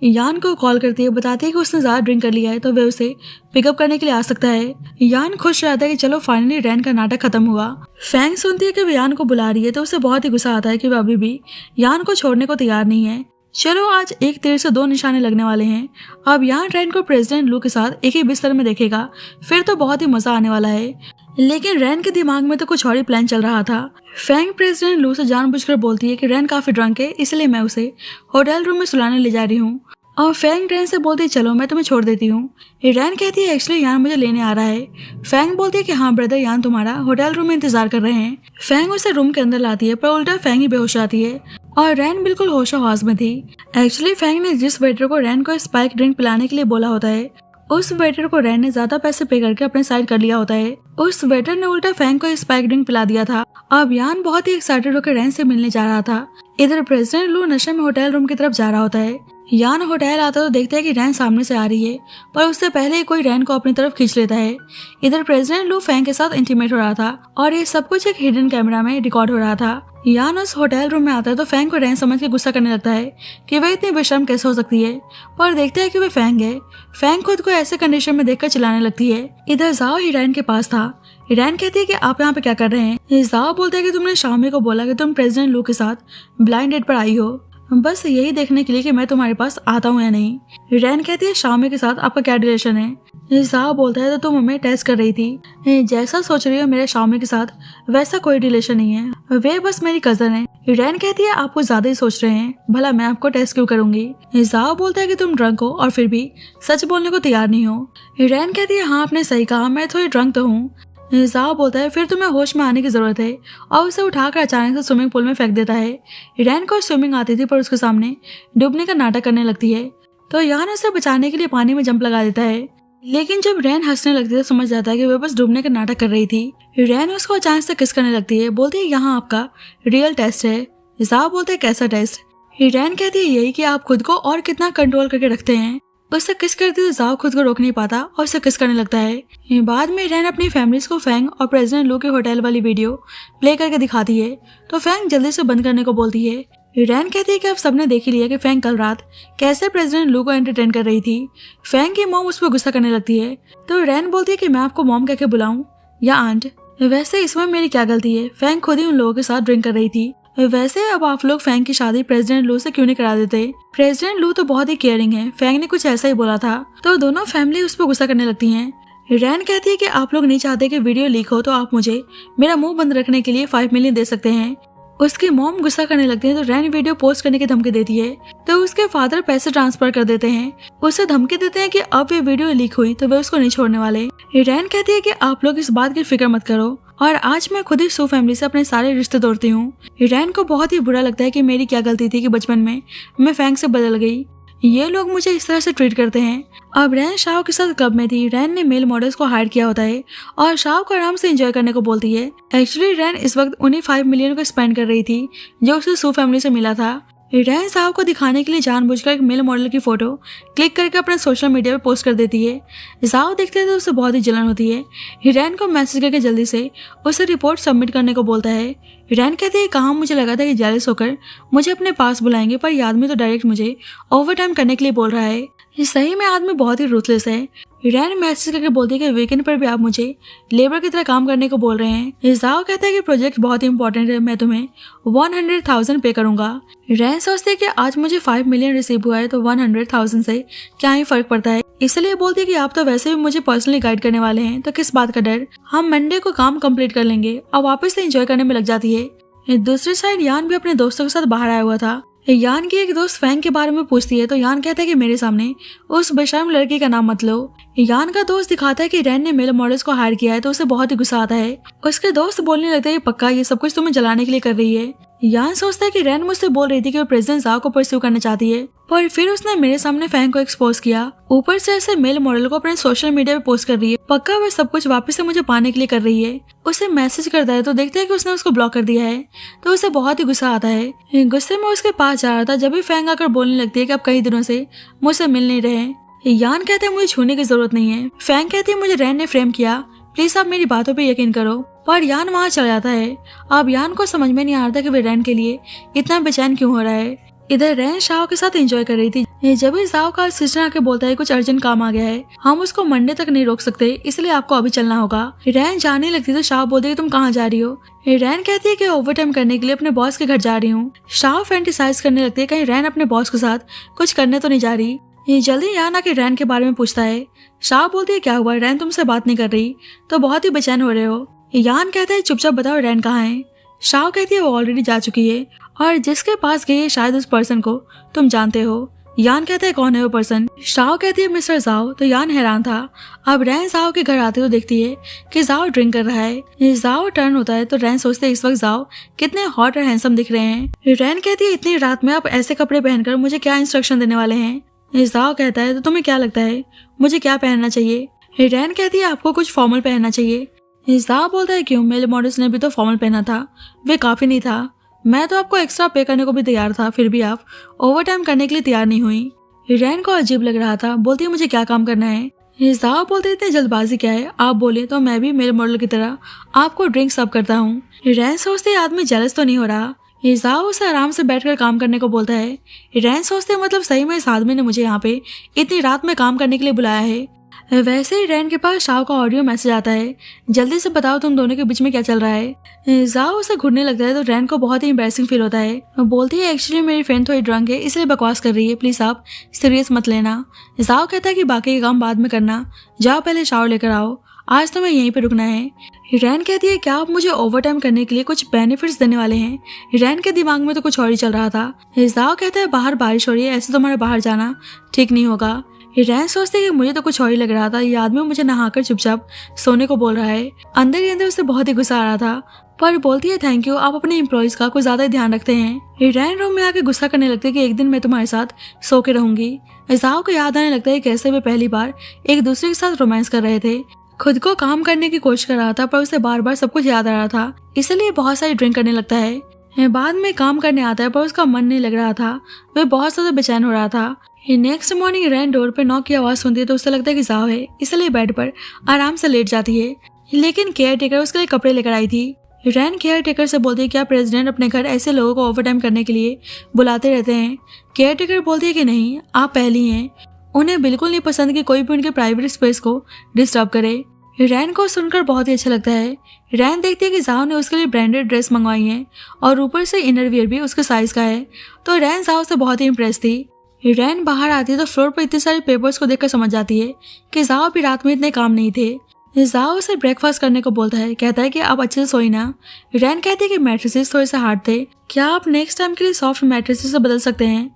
यान को कॉल करती है, बताती है कि उसने ज्यादा ड्रिंक कर लिया है तो वह उसे पिकअप करने के लिए आ सकता है। यान खुश रहता है कि चलो फाइनली रैन का नाटक खत्म हुआ। फैंग सुनती है कि वह यान को बुला रही है तो उसे बहुत ही गुस्सा आता है कि वह अभी भी यान को छोड़ने को तैयार नहीं है। चलो आज एक तीर से 2 निशाने लगने वाले हैं। अब यान रैन को प्रेसिडेंट लू के साथ एक ही बिस्तर में देखेगा, फिर तो बहुत ही मजा आने वाला है। लेकिन रैन के दिमाग में तो कुछ और ही प्लान चल रहा था। फैंग प्रेसिडेंट लू से जानबूझकर बोलती है कि रैन काफी ड्रंक है, इसलिए मैं उसे होटल रूम में सुलाने ले जा रही हूँ। और फैंग रैन से बोलती है चलो मैं तुम्हें छोड़ देती हूँ। रैन कहती है एक्चुअली यान मुझे लेने आ रहा है। फैंग बोलती है कि हाँ ब्रदर, यान तुम्हारा होटल रूम में इंतजार कर रहे हैं। फैंग उसे रूम के अंदर लाती है, पर उल्टा फैंग ही बेहोश आती है और रैन बिल्कुल होशो हवास में थी। एक्चुअली फैंग ने जिस वेटर को रैन को स्पाइक ड्रिंक पिलाने के लिए बोला होता है, उस वेटर को रैन ने ज्यादा पैसे पे करके अपने साइड कर लिया होता है। उस वेटर ने उल्टा फैंग को स्पाइक ड्रिंक पिला दिया था। अब यान बहुत ही एक्साइटेड होकर रैन से मिलने जा रहा था। इधर प्रेसिडेंट लू नशे में होटल रूम की तरफ जा रहा होता है। यान होटल आता तो देखता है कि रैन सामने से आ रही है, पर उससे पहले ही कोई रैन को अपनी तरफ खींच लेता है। इधर प्रेसिडेंट लू फैंग के साथ इंटीमेट हो रहा था और ये सब कुछ एक हिडन कैमरा में रिकॉर्ड हो रहा था। यान उस होटल रूम में आता है तो फैंग को रैन समझ के गुस्सा करने लगता है कि वह इतनी बेशर्म कैसे हो सकती है, पर देखता है कि वह फैंग है। फैंग खुद को ऐसे कंडीशन में देखकर चिल्लाने लगती है। इधर जाओ हिरैन के पास था। हिरैन कहती है कि आप यहाँ पे क्या कर रहे हैं। जाओ बोलता है कि तुमने शामी को बोला कि तुम प्रेसिडेंट लू के साथ ब्लाइंड डेट पर आई हो, बस यही देखने के लिए कि मैं तुम्हारे पास आता हूँ या नहीं। हिरैन कहती है शामी के साथ आपका क्या रिलेशन है। जाओ बोलता है तो तुम हमें टेस्ट कर रही थी, जैसा सोच रही हो मेरे शामी के साथ वैसा कोई रिलेशन नहीं है, वे बस मेरी कजन है। हिरैन कहती है आप कुछ ज्यादा ही सोच रहे हैं, भला मैं आपको टेस्ट क्यों करूंगी। जाओ बोलता है कि तुम ड्रंक हो और फिर भी सच बोलने को तैयार नहीं हो। हिरैन कहती है हाँ आपने सही कहा, मैं थोड़ी ड्रंक तो हूँ। जाओ बोलता है फिर तुम्हें होश में आने की जरूरत है और उसे उठाकर अचानक से स्विमिंग पूल में फेंक देता है। हिरैन को स्विमिंग आती थी पर उसके सामने डूबने का नाटक करने लगती है तो यान उसे बचाने के लिए पानी में जंप लगा देता है, लेकिन जब रैन हंसने लगती है तो समझ जाता है कि वह बस डूबने का नाटक कर रही थी। रैन उसको अचानक से किस करने लगती है, बोलती है यहाँ आपका रियल टेस्ट है। जाओ बोलते है कैसा टेस्ट। रैन कहती है यही कि आप खुद को और कितना कंट्रोल करके रखते हैं। उससे किस करती तो जाओ खुद को रोक नहीं पाता और उसे किस करने लगता है। बाद में रैन अपनी फैमिलीज को फैंग और प्रेसिडेंट लू के होटल वाली वीडियो प्ले करके दिखाती है तो फैंग जल्दी से बंद करने को बोलती है। रैन कहती है कि अब सबने देख ही लिया कि फैंग कल रात कैसे प्रेसिडेंट लू को एंटरटेन कर रही थी। फैंग की मॉम उस पर गुस्सा करने लगती है तो रैन बोलती है कि मैं आपको मॉम कह के बुलाऊं या आंट, वैसे इसमें मेरी क्या गलती है, फैंग खुद ही उन लोगों के साथ ड्रिंक कर रही थी। वैसे अब आप लोग फैंग की शादी प्रेसिडेंट लू से क्यों नहीं करा देते। प्रेसिडेंट लू तो बहुत ही केयरिंग है, फैंग ने कुछ ऐसा ही बोला था तो दोनों फैमिली उस पर गुस्सा करने लगती हैं। रैन कहती है कि आप लोग नहीं चाहते कि वीडियो लीक हो तो आप मुझे मेरा मुंह बंद रखने के लिए 5 मिलियन दे सकते हैं। उसकी मॉम गुस्सा करने लगती है तो रैन वीडियो पोस्ट करने की धमकी देती है तो उसके फादर पैसे ट्रांसफर कर देते हैं। उसे धमकी देते हैं कि अब ये वीडियो लीक हुई तो वे उसको नहीं छोड़ने वाले। रैन कहती है कि आप लोग इस बात की फिक्र मत करो और आज मैं खुद ही सू फैमिली से अपने सारे रिश्ते तोड़ती हूँ। रैन को बहुत ही बुरा लगता है कि मेरी क्या गलती थी कि बचपन में मैं फैंग से बदल गई, ये लोग मुझे इस तरह से ट्रीट करते हैं। अब रैन शाओ के साथ क्लब में थी। रैन ने मेल मॉडल्स को हायर किया होता है और शाओ को आराम से एंजॉय करने को बोलती है। एक्चुअली रैन इस वक्त उन्हीं 5 मिलियन को स्पेंड कर रही थी जो उसे सू फैमिली से मिला था। रैन शाओ को दिखाने के लिए जानबूझकर एक मेल मॉडल की फोटो क्लिक करके अपने सोशल मीडिया पे पोस्ट कर देती है। जाओ देखते हैं तो उसे बहुत ही जलन होती है। रैन को मैसेज करके जल्दी से उसे रिपोर्ट सबमिट करने को बोलता है। रैन कहती है कहाँ मुझे लगा था कि जेलस होकर मुझे अपने पास बुलाएंगे, पर ये आदमी तो डायरेक्ट मुझे ओवर टाइम करने के लिए बोल रहा है। सही में आदमी बहुत ही रूथलेस है। रैन मैसेज करके बोलती है कि वीकेंड पर भी आप मुझे लेबर की तरह काम करने को बोल रहे हैं। जाओ कहता है कि प्रोजेक्ट बहुत ही इंपॉर्टेंट है, मैं तुम्हें 100,000 पे करूंगा। रैन सोचती है कि आज मुझे 5 मिलियन रिसीव हुआ है तो 100,000 से क्या ही फर्क पड़ता है, इसलिए बोलती है कि आप तो वैसे भी मुझे पर्सनली गाइड करने वाले हैं तो किस बात का डर, हम मंडे को काम कंप्लीट कर लेंगे और वापस से एंजॉय करने में लग जाती है। दूसरी साइड यान भी अपने दोस्तों के साथ बाहर आया हुआ था। यान की एक दोस्त फैंग के बारे में पूछती है तो यान कहता है कि मेरे सामने उस बेशर्म लड़की का नाम मत लो। यान का दोस्त दिखाता है कि रैन ने मेल मॉडल्स को हायर किया है तो उसे बहुत ही गुस्सा आता है। उसके दोस्त बोलने लगते हैं पक्का ये सब कुछ तुम्हें जलाने के लिए कर रही है। यान सोचता है कि रैन मुझसे बोल रही थी कि वो प्रेसिडेंट जाओ को परस्यू करना चाहती है, पर फिर उसने मेरे सामने फैंग को एक्सपोज किया, ऊपर से ऐसे मेल मॉडल को अपने सोशल मीडिया पे पोस्ट कर रही है, पक्का वह सब कुछ वापस से मुझे पाने के लिए कर रही है। उसे मैसेज करता है तो देखता है कि उसने उसको ब्लॉक कर दिया है तो उसे बहुत ही गुस्सा आता है। गुस्से में उसके पास जा रहा था जब भी फैंग आकर बोलने लगती है कि अब कई दिनों से मुझसे मिल नहीं रहे। यान कहते हैं मुझे छूने की जरूरत नहीं है। फैंग कहती है मुझे रैन ने फ्रेम किया, प्लीज आप मेरी बातों पे यकीन करो, पर यान वहाँ चला जाता है। अब यान को समझ में नहीं आ रहा था कि वे रैन के लिए इतना बेचैन क्यों हो रहा है। इधर रैन शाओ के साथ एंजॉय कर रही थी जब ही जाओ का असिस्टेंट आके बोलता है कुछ अर्जेंट काम आ गया है, हम उसको मंडे तक नहीं रोक सकते इसलिए आपको अभी चलना होगा। रैन जाने लगती तो शाओ बोलती है तुम कहाँ जा रही हो। रैन कहती है कि ओवर टाइम करने के लिए अपने बॉस के घर जा रही हूँ। शाओ फैंटिसाइज करने लगती है कहीं रैन अपने बॉस के साथ कुछ करने तो नहीं जा रही। जल्दी यान आके रैन के बारे में पूछता है। शाओ बोलती है क्या हुआ, रैन तुमसे बात नहीं कर रही तो बहुत ही बेचैन हो रहे हो। यान कहता है चुपचाप बताओ रैन कहाँ है। शाओ कहती है वो ऑलरेडी जा चुकी है और जिसके पास गई है शायद उस पर्सन को तुम जानते हो। यान कहता है कौन है वो पर्सन। शाओ कहती है मिस्टर जाओ। तो यान हैरान था। अब रैन जाओ के घर आते तो देखती है कि जाओ ड्रिंक कर रहा है। जाओ टर्न होता है तो रैन सोचते है इस वक्त जाओ कितने हॉट और हैंडसम दिख रहे हैं। रैन कहती है इतनी रात में आप ऐसे कपड़े पहनकर मुझे क्या इंस्ट्रक्शन देने वाले हैं। जाओ कहता है तो तुम्हें क्या लगता है मुझे क्या पहनना चाहिए। रैन कहती है आपको कुछ फॉर्मल पहनना चाहिए। जाओ बोलता है क्यों, मेरे मॉडल्स ने भी तो फॉर्मल पहना था, वे काफी नहीं था। मैं तो आपको एक्स्ट्रा पे करने को भी तैयार था, फिर भी आप ओवर टाइम करने के लिए तैयार नहीं हुई। रैन को अजीब लग रहा था। बोलती है मुझे क्या काम करना है। जाओ बोलते इतनी जल्दबाजी क्या है, आप बोले तो मैं भी मेरे मॉडल की तरह आपको ड्रिंक सर्व करता हूँ। रैन सोचते आदमी जेलस तो नहीं हो रहा। जाओ उसे आराम से बैठकर काम करने को बोलता है। रैन सोचते मतलब सही में इस आदमी ने मुझे यहाँ पे इतनी रात में काम करने के लिए बुलाया है। वैसे ही रैन के पास शाओ का ऑडियो मैसेज आता है, जल्दी से बताओ तुम दोनों के बीच में क्या चल रहा है। जाओ उसे घुटने लगता है तो रैन को बहुत ही एम्बैरेसिंग फील होता है। बोलती है एक्चुअली मेरी फ्रेंड थोड़ी ड्रंक है इसलिए बकवास कर रही है, प्लीज आप सीरियस मत लेना। जाओ कहता है कि बाकी के काम बाद में करना, जाओ पहले शावर लेकर आओ, आज तो मैं यहीं पे रुकना है। रैन कहती है क्या आप मुझे ओवर टाइम करने के लिए कुछ बेनिफिट्स देने वाले हैं। रैन के दिमाग में तो कुछ और ही चल रहा था। जाओ कहता है बाहर बारिश हो रही है, ऐसे तुम्हारा बाहर जाना ठीक नहीं होगा। रैन सोचती है कि मुझे तो कुछ और ही लग रहा था, ये आदमी मुझे नहाकर चुपचाप सोने को बोल रहा है। अंदर ही अंदर उसे बहुत ही गुस्सा आ रहा था, पर बोलती है थैंक यू, आप अपने एम्प्लॉइज का कुछ ज्यादा ही ध्यान रखते हैं। रैन रूम में आके गुस्सा करने लगते हैं कि एक दिन मैं तुम्हारे साथ सो के रहूंगी। जाओ को याद आने लगता है कैसे वे पहली बार एक दूसरे के साथ रोमांस कर रहे थे। खुद को काम करने की कोशिश कर रहा था पर उसे बार बार सब कुछ याद आ रहा था, इसलिए बहुत सारी ड्रिंक करने लगता है। बाद में काम करने आता है पर उसका मन नहीं लग रहा था, वह बहुत ज्यादा बेचैन हो रहा था। नेक्स्ट मॉर्निंग रैन डोर पे नॉक की आवाज सुनती है तो उसे लगता है कि जाओ है, इसलिए बेड पर आराम से लेट जाती है। लेकिन केयर टेकर उसके लिए कपड़े लेकर आई थी। रैन केयर टेकर से बोलती है क्या प्रेसिडेंट अपने घर ऐसे लोगों को ओवर टाइम करने के लिए बुलाते रहते हैं। केयर टेकर बोलती है कि नहीं, आप पहली हैं, उन्हें बिल्कुल नहीं पसंद कि कोई भी उनके प्राइवेट स्पेस को डिस्टर्ब करे। रैन को सुनकर बहुत ही अच्छा लगता है। रैन देखती है कि जाओ ने उसके लिए ब्रांडेड ड्रेस मंगवाई है और ऊपर से इनर वियर भी उसके साइज का है, तो रैन जाओ से बहुत ही इम्प्रेस थी। रैन बाहर आती है तो फ्लोर पर इतने सारे पेपर्स को देखकर समझ जाती है कि जाओ भी रात में इतने काम नहीं थे। जाओ उसे ब्रेकफास्ट करने को बोलता है, कहता है कि आप अच्छे से सोई ना। रैन कहती है कि मैट्रेसेस थोड़े से हार्ड थे, क्या आप नेक्स्ट टाइम के लिए सॉफ्ट मैट्रेसेस से बदल सकते हैं।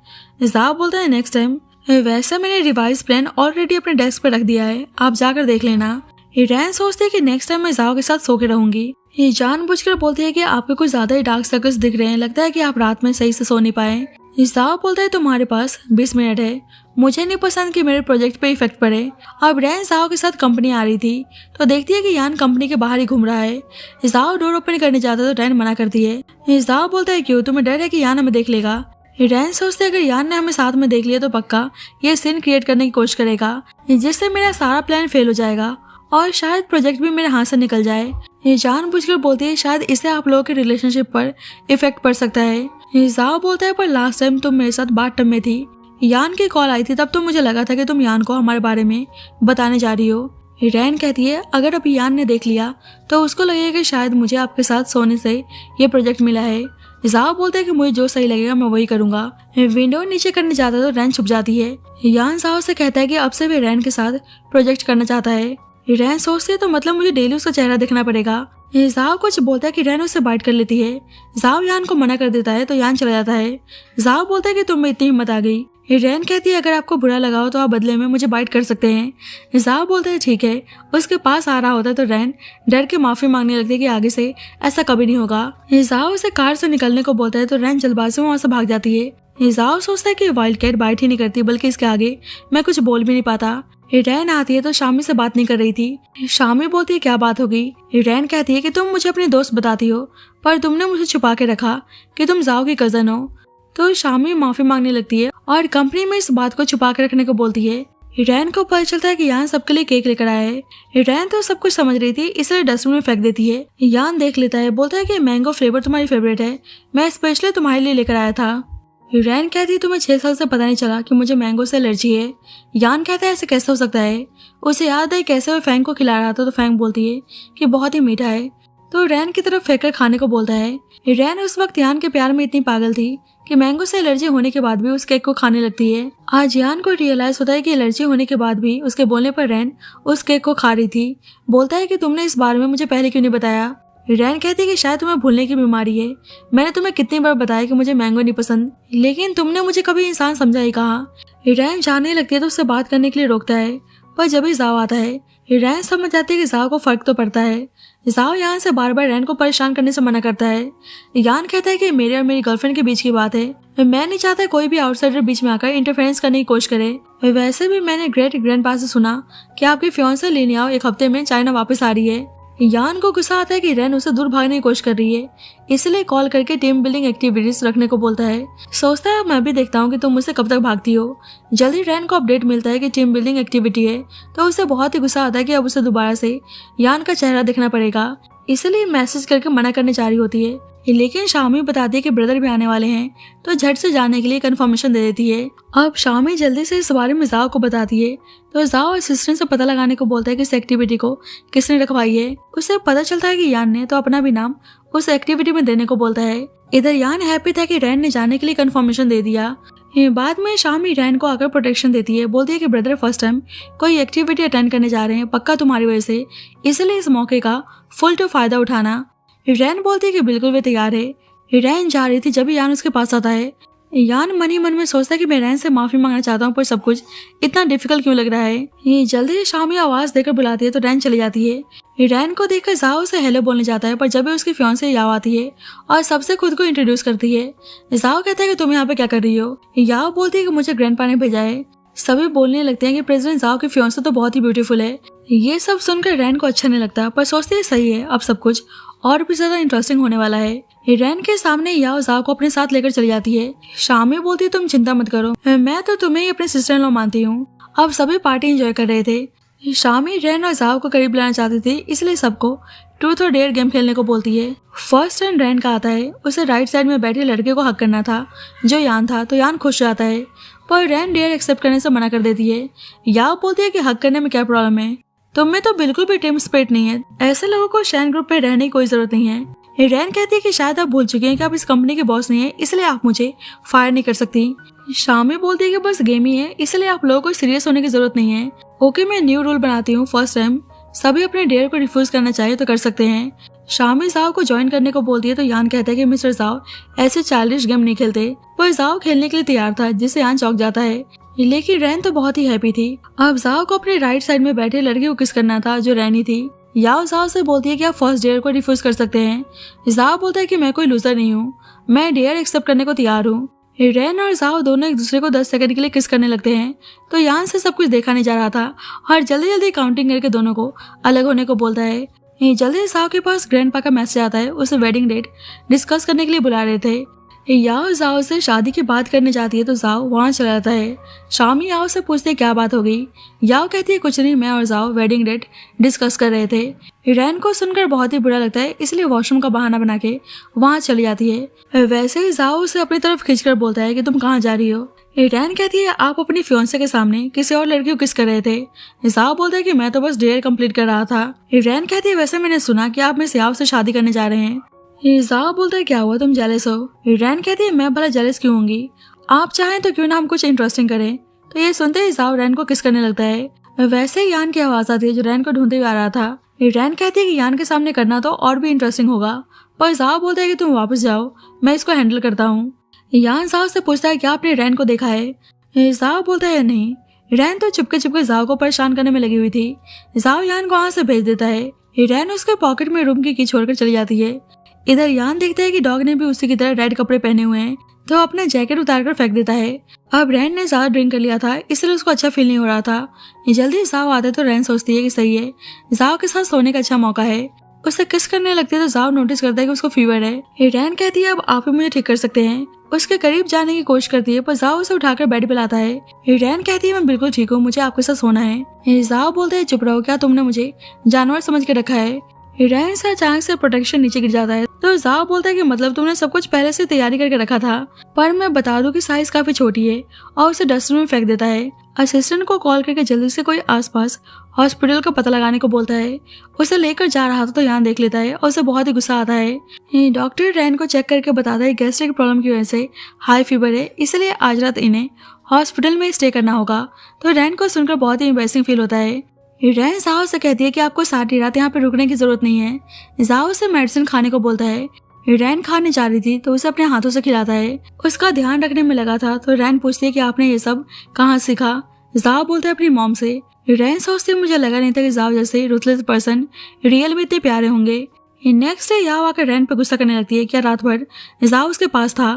जाओ बोलता है नेक्स्ट टाइम, वैसे मैंने रिवाइज प्लान ऑलरेडी अपने डेस्क पर रख दिया है, आप जाकर देख लेना। रैन सोचती है कि नेक्स्ट टाइम मैं जाओ के साथ सो के रहूंगी। ये जानबूझकर बोलती है कि आपके कुछ ज्यादा ही डार्क सर्कल्स दिख रहे हैं, लगता है कि आप रात में सही से सो नहीं पाए। जाओ बोलता है तुम्हारे पास 20 मिनट है, मुझे नहीं पसंद कि मेरे प्रोजेक्ट पे इफेक्ट पड़े। अब रैन जाओ के साथ कंपनी आ रही थी तो देखती है कि यान कंपनी के बाहर ही घूम रहा है। जाओ डोर ओपन करने जाता है तो रैन मना करती है। जाओ बोलता है क्यों, तुम्हें डर है कि यान हमें देख लेगा। रैन सोचते अगर यान ने हमें साथ में देख लिया तो पक्का ये सीन क्रिएट करने की कोशिश करेगा, जिससे मेरा सारा प्लान फेल हो जाएगा और शायद प्रोजेक्ट भी मेरे हाथ से निकल जाए। ये जानबूझकर बोलती है शायद इससे आप लोगों के रिलेशनशिप पर इफेक्ट पड़ सकता है। जाओ बोलता है पर लास्ट टाइम तुम मेरे साथ बाथटब में थी, यान की कॉल आई थी, तब तो मुझे लगा था कि तुम यान को हमारे बारे में बताने जा रही हो। रैन कहती है अगर अभी यान ने देख लिया तो उसको लगेगा कि शायद मुझे आपके साथ सोने से ये प्रोजेक्ट मिला है। जाओ बोलता है कि मुझे जो सही लगेगा मैं वही करूंगा। विंडो नीचे करने जाता तो रैन छुप जाती है। यान जाओ से कहता है कि अब से भी रैन के साथ प्रोजेक्ट करना चाहता है। रैन सोचती है तो मतलब मुझे डेली उसका चेहरा देखना पड़ेगा। जाओ कुछ बोलता है कि रैन उससे बाइट कर लेती है। जाओ यान को मना कर देता है तो यान चला जाता है। जाओ बोलता है कि तुम में इतनी हिम्मत आ गई। रैन कहती है अगर आपको बुरा लगा हो तो आप बदले में मुझे बाइट कर सकते हैं। जाओ बोलता है ठीक है। उसके पास आ रहा होता है तो रैन डर के माफी मांगने लगती है कि आगे से ऐसा कभी नहीं होगा। जाओ उसे कार से निकलने को बोलता है तो रैन जल्दबाजी में वहां से भाग जाती है। जाओ सोचता है कि वाइल्ड कैट बाइट ही नहीं करती बल्कि इसके आगे मैं कुछ बोल भी नहीं पाता। रैन आती है तो शामी से बात नहीं कर रही थी। शामी बोलती है क्या बात होगी। रैन कहती है कि तुम मुझे अपने दोस्त बताती हो पर तुमने मुझे छुपा के रखा कि तुम जाओ की कजन हो। तो शामी माफी मांगने लगती है और कंपनी में इस बात को छुपा के रखने को बोलती है। रैन को पता चलता है कि यान सबके लिए केक लेकर आया है। रैन तो सब कुछ समझ रही थी इसलिए डस्टबिन में फेंक देती है। यान देख लेता है, बोलता है कि मैंगो फ्लेवर तुम्हारी फेवरेट है, मैं स्पेशली तुम्हारे लिए लेकर आया था। रैन कहती है तुम्हें 6 साल से पता नहीं चला कि मुझे मैंगो से एलर्जी है। यान कहता है ऐसे कैसे हो सकता है। उसे याद है कैसे वो फैंग को खिला रहा था तो फैंग बोलती है कि बहुत ही मीठा है, तो रैन की तरफ फेंक कर खाने को बोलता है। रैन उस वक्त यान के प्यार में इतनी पागल थी कि मैंगो से एलर्जी होने के बाद भी उस केक को खाने लगती है। आज यान को रियलाइज होता है कि एलर्जी होने के बाद भी उसके बोलने पर रैन उस केक को खा रही थी। बोलता है कि तुमने इस बारे में मुझे पहले क्यों नहीं बताया। रैन कहती है कि शायद तुम्हें भूलने की बीमारी है, मैंने तुम्हें कितनी बार बताया कि मुझे मैंगो नहीं पसंद, लेकिन तुमने मुझे कभी इंसान समझा ही कहा। रैन जाने लगती है तो उससे बात करने के लिए रोकता है, पर जब भी जाओ आता है रैन समझ जाती है कि जाओ को फर्क तो पड़ता है। जाओ यान से बार बार रैन को परेशान करने से मना करता है। यान कहता है कि मेरे और मेरी गर्लफ्रेंड के बीच की बात है, मैं नहीं चाहता कोई भी आउटसाइडर बीच में आकर इंटरफेरेंस करने की कोशिश करे। वैसे भी मैंने ग्रेट ग्रैंडपा से सुना कि आपकी फियांसे लिनियाओ एक हफ्ते में चाइना वापस आ रही है। यान को गुस्सा आता है कि रैन उसे दूर भागने की कोशिश कर रही है, इसलिए कॉल करके टीम बिल्डिंग एक्टिविटीज रखने को बोलता है। सोचता है मैं भी देखता हूँ कि तुम मुझसे कब तक भागती हो। जल्दी रैन को अपडेट मिलता है कि टीम बिल्डिंग एक्टिविटी है, तो उसे बहुत ही गुस्सा आता है कि अब उसे दोबारा से यान का चेहरा देखना पड़ेगा, इसलिए मैसेज करके मना करने जा रही होती है। लेकिन शामी बताती है कि ब्रदर भी आने वाले हैं, तो झट से जाने के लिए कंफर्मेशन दे देती है। अब शामी जल्दी से इस बारे में जाओ को बताती है, तो जाओ असिस्टेंट से पता लगाने को बोलता है कि इस एक्टिविटी को किसने रखवाई है। उसे पता चलता है कि यान ने, तो अपना भी नाम उस एक्टिविटी में देने को बोलता है। इधर यान हैप्पी था कि रैन ने जाने के लिए कंफर्मेशन दे दिया। बाद में शामी रैन को आकर प्रोटेक्शन देती है, बोलती है कि ब्रदर फर्स्ट टाइम कोई एक्टिविटी अटेंड करने जा रहे हैं, पक्का तुम्हारी वजह से, इसलिए इस मौके का फुल टू फायदा उठाना। रैन बोलती है कि बिल्कुल वे तैयार है। रैन जा रही थी जब यान उसके पास आता है। यान मन ही मन में सोचता है कि मैं रैन से माफी मांगना चाहता हूँ, पर सब कुछ इतना डिफिकल्ट क्यों लग रहा है। ये जल्दी शामी आवाज देकर बुलाती है तो रैन चली जाती है। रैन को देखकर जाओ उसे हेलो बोलने जाता है, पर जब भी उसकी फियांसे याओ आती है और सबसे खुद को इंट्रोड्यूस करती है। जाओ कहता है कि तुम यहाँ पे क्या कर रही हो। याओ बोलती है कि मुझे ग्रैंडपा ने भेजा है। सभी बोलने लगते हैं कि प्रेसिडेंट जाओ की फियांसे तो बहुत ही ब्यूटीफुल है। ये सब सुनकर रैन को अच्छा नहीं लगता, पर सोचती है सही है, अब सब कुछ और भी ज्यादा इंटरेस्टिंग होने वाला है। रैन के सामने याओ जाओ को अपने साथ लेकर चली जाती है। शामी बोलती है तुम चिंता मत करो, मैं तो तुम्हें ही अपने सिस्टर इन लॉ मानती हूँ। अब सभी पार्टी एंजॉय कर रहे थे। शामी रैन और जाओ को करीब लाना चाहती थी, इसलिए सबको ट्रूथ और डेयर गेम खेलने को बोलती है। फर्स्ट टर्न रैन का आता है, उसे राइट साइड में बैठे लड़के को हक करना था जो यान था, तो यान खुश जाता है, पर रैन डेयर एक्सेप्ट करने से मना कर देती है। याओ बोलती है कि हक करने में क्या प्रॉब्लम है, तुम में तो बिल्कुल भी टीम स्पिरिट नहीं है, ऐसे लोगों को शैन ग्रुप पे रहने की कोई जरूरत नहीं है। रैन कहती है कि शायद आप भूल चुके हैं कि आप इस कंपनी के बॉस नहीं है, इसलिए आप मुझे फायर नहीं कर सकती। शामी बोलती है कि बस गेम ही है, इसलिए आप लोगों को सीरियस होने की जरूरत नहीं है। ओके, मैं न्यू रूल बनाती हूँ, फर्स्ट टाइम सभी अपने डेयर को रिफ्यूज करना चाहिए तो कर सकते हैं। शामी जाओ को ज्वाइन करने को बोलती है, तो यान कहता है कि मिस्टर जाओ ऐसे चाइल्डिश गेम नहीं खेलते, पर जाओ खेलने के लिए तैयार था, जिससे यान चौंक जाता है। लेकिन रैन तो बहुत ही हैप्पी थी। अब जाओ को अपने राइट साइड में बैठे लड़के को किस करना था जो रैनी थी। याओ जाओ से बोलती है कि आप फर्स्ट डेयर को रिफ्यूज कर सकते हैं। जाओ बोलता है कि मैं कोई लूजर नहीं हूँ, मैं डेयर एक्सेप्ट करने को तैयार हूँ। रैन और जाओ दोनों एक दूसरे को 10 सेकंड के लिए किस करने लगते हैं, तो यान से सब कुछ देखा नहीं जा रहा था और जल्दी जल्दी काउंटिंग करके दोनों को अलग होने को बोलता है। जल्दी जाओ के पास ग्रैंडपा का मैसेज आता है, उसे वेडिंग डेट डिस्कस करने के लिए बुला रहे थे। याओ जाओ से शादी की बात करने जाती है, तो जाओ वहाँ चला जाता है। शामी याओ से पूछते क्या बात हो गई। याओ कहती है कुछ नहीं, मैं और जाओ वेडिंग डेट डिस्कस कर रहे थे। रैन को सुनकर बहुत ही बुरा लगता है, इसलिए वॉशरूम का बहाना बना के वहाँ चली जाती है। वैसे ही जाओ उसे अपनी तरफ खींचकर बोलता है कि तुम कहाँ जा रही हो। रैन कहती है आप अपनी फियांसे के सामने किसी और लड़की को किस कर रहे थे। जाओ बोलता है कि मैं तो बस डेयर कंप्लीट कर रहा था। रैन कहती है वैसे मैंने सुना कि आप मिस याओ से शादी करने जा रहे हैं। जाओ बोलता है क्या हुआ, तुम जेलस हो। रैन कहती है मैं भला जेलस क्यों होंगी, आप चाहें तो क्यों ना हम कुछ इंटरेस्टिंग करें। तो ये सुनते ही जाओ रैन को किस करने लगता है। वैसे ही यान की आवाज आती है जो रैन को ढूंढते हुए आ रहा था। रैन कहती है कि यान के सामने करना तो और भी इंटरेस्टिंग होगा, पर जाओ बोलता है कि तुम वापस जाओ, मैं इसको हैंडल करता हूँ। यान जाओ से पूछता है क्या आपने रैन को देखा है। जाओ बोलता है नहीं। रैन तो चुपके चुपके जाओ को परेशान करने में लगी हुई थी। जाओ यान को वहाँ से भेज देता है। रैन उसके पॉकेट में रूम की छोड़कर चली जाती है। इधर यान देखता है कि डॉग ने भी उसी की तरह रेड कपड़े पहने हुए हैं, तो अपना जैकेट उतारकर फेंक देता है। अब रैन ने ज्यादा ड्रिंक कर लिया था, इसलिए उसको अच्छा फील नहीं हो रहा था। जल्दी जाओ आते तो रैन सोचती है कि सही है, जाओ के साथ सोने का अच्छा मौका है। उससे किस करने लगती है तो जाओ नोटिस करता है कि उसको फीवर है। रैन कहती है अब आप ही मुझे ठीक कर सकते हैं। उसके करीब जाने की कोशिश करती है, पर जाओ उसे उठाकर बेड पे लाता है। रैन कहती है मैं बिल्कुल ठीक हूँ, मुझे आपके साथ सोना है। जाओ बोलते है चुप रहो, क्या तुमने मुझे जानवर समझ के रखा है। रैन से अचानक से प्रोटेक्शन नीचे गिर जाता है, तो जाओ बोलता है कि मतलब तुमने सब कुछ पहले से तैयारी करके रखा था, पर मैं बता दूं कि साइज काफी छोटी है, और उसे डस्टबिन में फेंक देता है। असिस्टेंट को कॉल करके जल्दी से कोई आसपास हॉस्पिटल का पता लगाने को बोलता है। उसे लेकर जा रहा था तो यान देख लेता है और उसे बहुत ही गुस्सा आता है। डॉक्टर रैन को चेक करके बताता है गैस्ट्रिक प्रॉब्लम की वजह से हाई फीवर है, इसलिए आज रात इन्हें हॉस्पिटल में स्टे करना होगा। तो रैन को सुनकर बहुत ही एम्बैरेसिंग फील होता है। रैन जाओ से कहती है कि आपको सारी रात यहाँ पे रुकने की जरूरत नहीं है। जाओ से मेडिसिन खाने को बोलता है। रैन खाने जा रही थी तो उसे अपने हाथों से खिलाता है। उसका ध्यान रखने में लगा था तो रैन पूछती है कि आपने ये सब कहाँ सीखा। जाओ बोलता है अपनी मॉम से। रैन सोचती है मुझे लगा नहीं था कि जाओ जैसे रूथलेस पर्सन रियल में इतने प्यारे होंगे। नेक्स्ट डे याओ आकर रैन पर गुस्सा करने लगती है क्या रात भर जाओ उसके पास था।